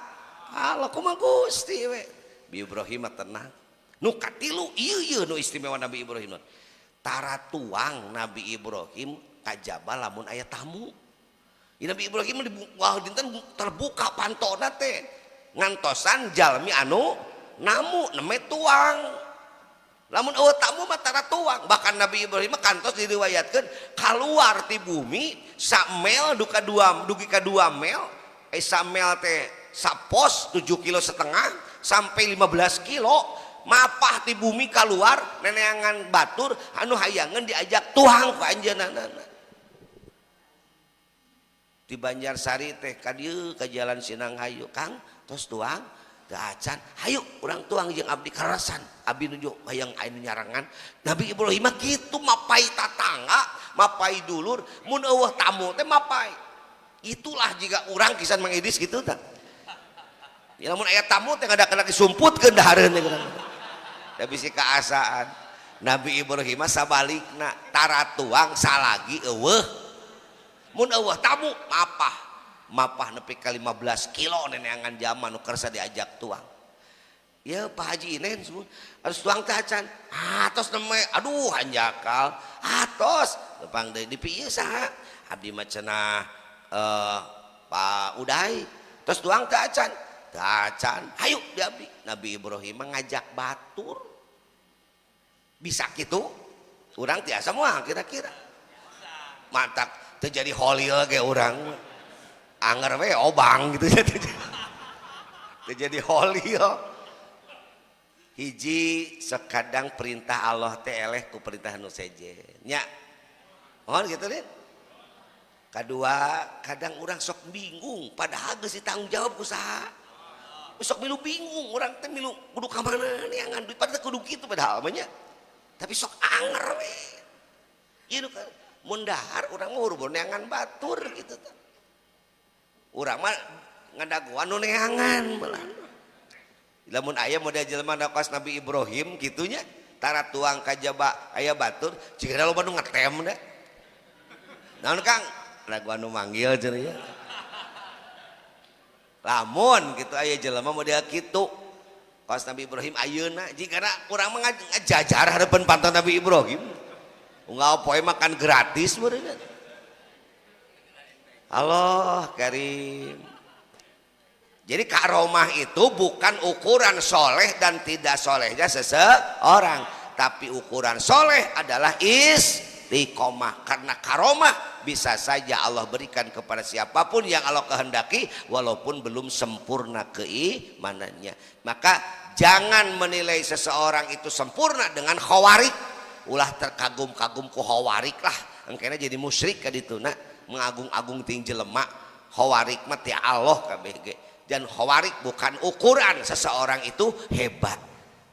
Allah kumaha Gusti we. Bi Ibrahim mah tenang. Nu katilu ieu nu istimewa Nabi Ibrahim. Tara tuang Nabi Ibrahim kajaba lamun aya tamu. Nabi Ibrahim wah dinten terbuka pantona teh. Ngantosan jalmi anu namu neme tuang. Lamun eueuh tamu mah tara tuang. Bahkan Nabi Ibrahim kantos diriwayatkeun kaluar ti bumi samel dugi ka 2 mel. Samel teh sapos 7,5 kilo sampai 15 kilo. Mapah ti bumi keluar neneangan batur anu hayangan diajak tuang ku anjeunana di Banjarsari teh ka dieu ka jalan Sinang Hayu Kang tos tuang teu acan hayu urang tuang jeung abdi karasan abdi nuju hayang anu nyarangan Nabi Ibrahim mah kitu mapai tatangga mapai dulur mun eueuh tamu teh mapai itulah jika urang kisan Mang Idris kitu tah ya lamun aya tamu teh ngadak-ngadak disumputkeun dahareun teh tapi si keasaan Nabi Ibrahim sabalikna tara tuang salagi eueuh mun eueuh tamu mapah nepi ka 15 kilo neneangan zaman nu kersa diajak tuang ya Pak Haji Inen harus tuang teh acan tos neme aduh hanjakal tos leumpang deui di pieu saha abdi mah cenah Pak Uday tos tuang teh acan hayu diabdi Nabi Ibrahim mengajak batur bisa gitu urang tiasa moal kira-kira mantak terjadi holil ge urang anger we obang gitu ya terjadi holil hiji sekadang perintah Allah teh eleh ku perintah nu sejen nya mohon gitu deh kadua kadang urang sok bingung padahal geus ditanggung jawab ku saha sok milu bingung orang teh milu kudu ka mana neangan duit padahal kudu kitu padahal mah nya tapi sok anger we ieu kan mun dahar urang mah huruf neangan batur gitu tah urang mah ngadaguan nu neangan belah lamun aya model jelema dakas Nabi Ibrahim kitu nya tara tuang kajaba aya batur cigana loba nu ngetem da naon Kang ngadaguan nu manggil cenah ya lamun gitu aya jelema model kitu kaos Nabi Ibrahim ayeuna jigana urang mah ngajajar hareupeun pantun Nabi Ibrahim unggal poe makan gratis meureun Allah Karim jadi karomah itu bukan ukuran soleh dan tidak solehnya seseorang tapi ukuran soleh adalah istiqomah karena karomah bisa saja Allah berikan kepada siapapun yang Allah kehendaki walaupun belum sempurna keimanannya maka jangan menilai seseorang itu sempurna dengan khawarik ulah terkagum-kagum ku khawarik lah engkena jadi musyrik kadituna mengagung-agung ting jelema khawarik mah ti Allah kabeh ge dan khawarik bukan ukuran seseorang itu hebat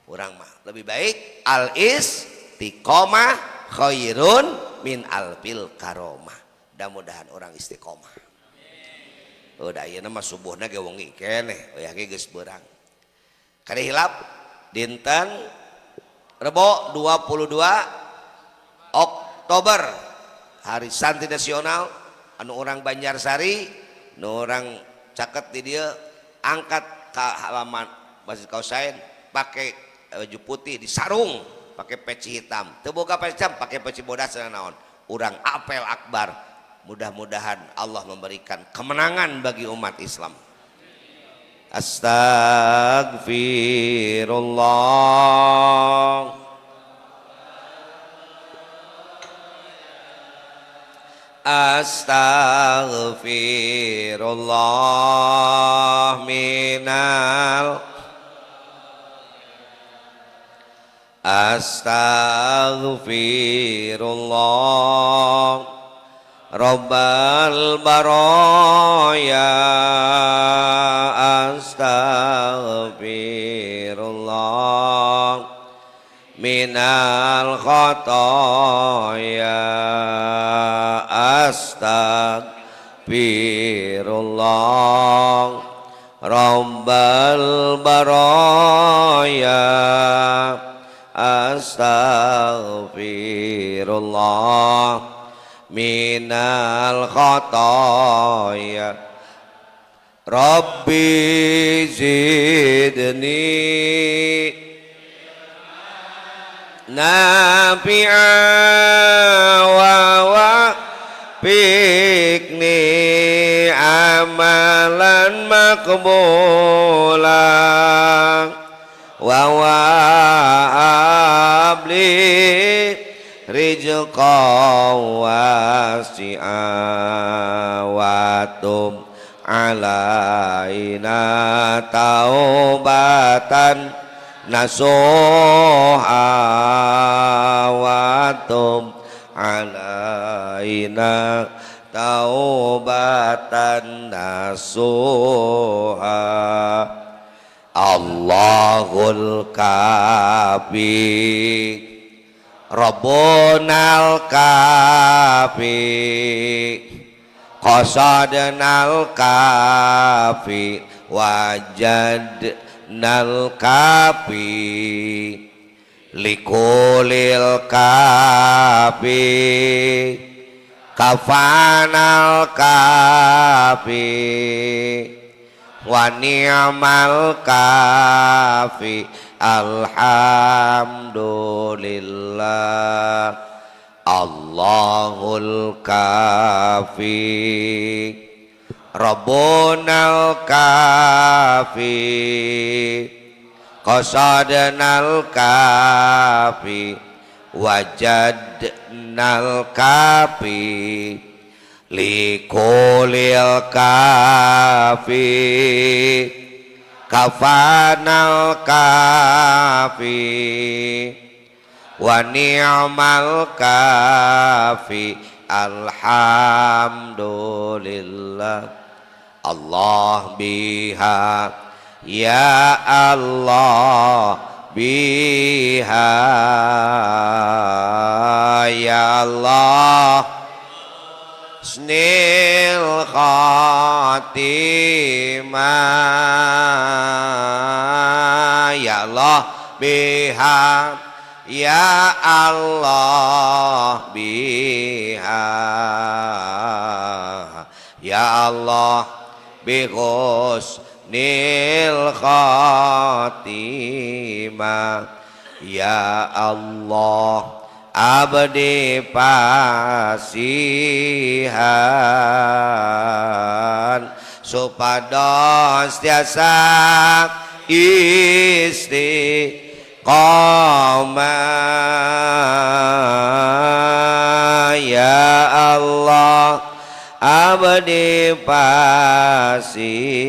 urang mah lebih baik al istiqomah khairun min alfil karomah mudah-mudahan orang istiqomah udah ieu mah subuhna ge wengi keneh we ge geus beurang kada hilap dinten Rebo 22 Oktober hari santri nasional anu orang Banjarsari nu orang caket di dieu angkat ka halaman Masjid Kausain pakai baju putih disarung pakai peci hitam teu boga peci hitam pakai peci bodas naon urang apel akbar mudah-mudahan Allah memberikan kemenangan bagi umat Islam Astagfirullah Astagfirullah minal Astaghfirullah Rabbal baraya Astaghfirullah minal khotoya astagfirullah rabbal baraya astagfirullah minal khotoya rabbi zidni nafi'a wa fikni amalan makbulan wa abli rizqan wasi'a wa tub alaina taubatan nasuha wa tub alaina taubatan nasuha Allahul kafi Rabbunal kafi qasadnal kafi wajadnal kafi likulil kafi kafanal kafi wa ni'mal kafi alhamdulillah Allahul kafi Rabbunal kafi qasadnal kafi wajadnal kafi likulil kafi kafanal kafi wa ni'mal kafi alhamdulillah Allah biha ya Allah biha ya Allah snil khatimah ya Allah biha ya Allah biha ya Allah bihusnil khatimah ya Allah abdi pasihan supados tiasa istiqomah ya Allah abdi pasihan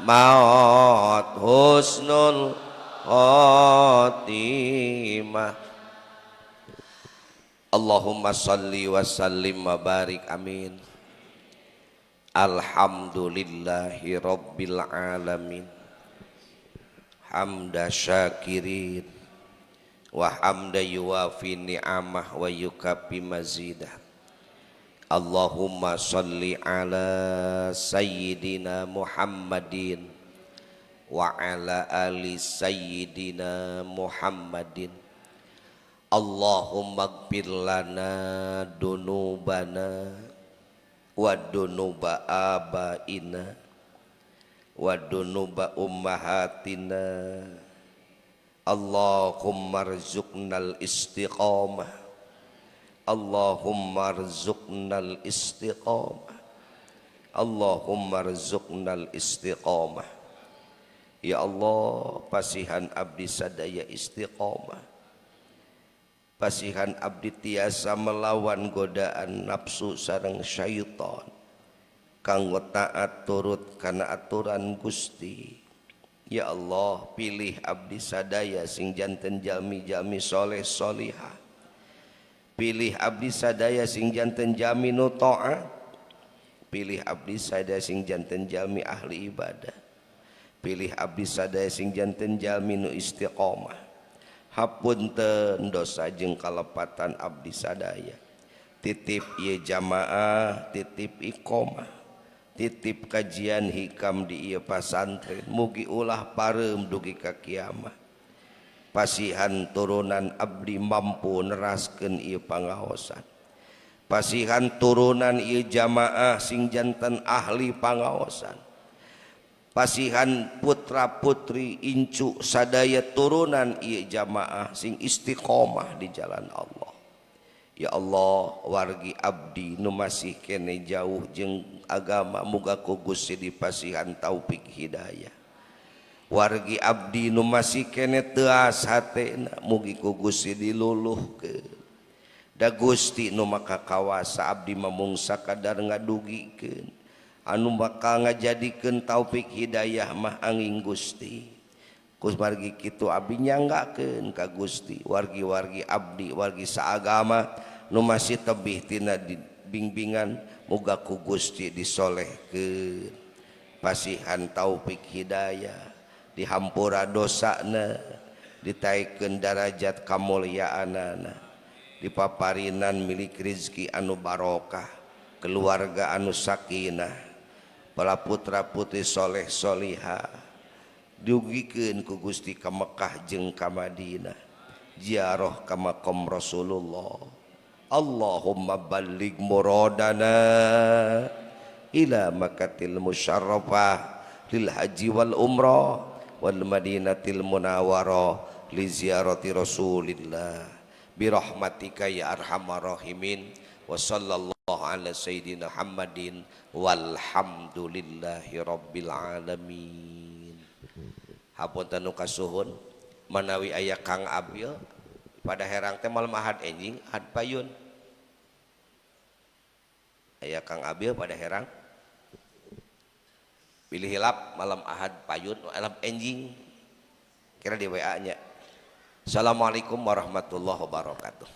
maut husnul khotimah Allahumma salli wa sallim wa barik amin alhamdulillahi rabbil alamin hamda syakirin wa hamda yuwafi ni'amah wa yukafi mazidah Allahumma salli ala sayyidina Muhammadin wa ala ali sayyidina Muhammadin Allahumma gfir lana dunubana wa dunuba abaina wa dunuba ummahatina Allahumma rzuqnal istiqamah Allahumma rzuqnal istiqamah Allahumma rzuqnal istiqamah ya Allah pasihan abdi sadaya istiqamah pasihan abdi tiasa melawan godaan nafsu sareng syaitan kanggo taat turut kana aturan Gusti ya Allah pilih abdi sadaya sing janten jami-jami soleh solihah pilih abdi sadaya sing janten jami nu taat pilih abdi sadaya sing janten jami ahli ibadah pilih abdi sadaya sing janten jalmi nu istiqomah hapunten dosa jeung kalepatan abdi sadaya titip ieu jamaah titip iqomah titip kajian hikam di ieu pasantren mugi ulah pareum dugi ka kiamat pasihan turunan abdi mampu neraskeun ieu pangaosan pasihan turunan ieu jamaah sing janten ahli pangaosan pasihan putra putri incu sadaya turunan ieu jamaah sing istiqomah di jalan Allah. Ya Allah wargi abdi nu masih kene jauh jeung agama muga ku Gusti dipasihan taufik hidayah. Wargi abdi nu masih kene teuas hatena mugi ku Gusti diluluhkeun. Da Gusti nu maka kawasa abdi mamung sakadar ngadugikeun. Anu bakal ngajadikeun taufik hidayah mah angin Gusti. Kus wargi kitu abdi nyanggakeun ka Gusti wargi-wargi abdi wargi saagama nu masih tebih tina bimbingan muga ku Gusti disolehkeun pasihan taufik hidayah dihampura dosana ditaikeun darajat kamulyaanana dipaparinan milik rezeki anu barokah keluarga anu sakinah para putra putri soleh solihah diugikeun ku Gusti ka Mekah jeung ka Madinah ziarah ka maqam Rasulullah Allahumma balligh muradana ila Makkatil musyarrafah lil haji wal umrah wal madinatil munawwarah li ziyarati Rasulillah bi rahmatika ya arhamar rahimin wa sallallahu ala sayyidina Muhammadin walhamdulillahi rabbil alamin. Hapunten nu kasuhun manawi aya Kang Abil pada herang teh malam ahad enjing ahad payun aya Kang Abil pada herang pilih hilap malam ahad payun malam enjing kira di WA nya. Assalamualaikum warahmatullahi wabarakatuh.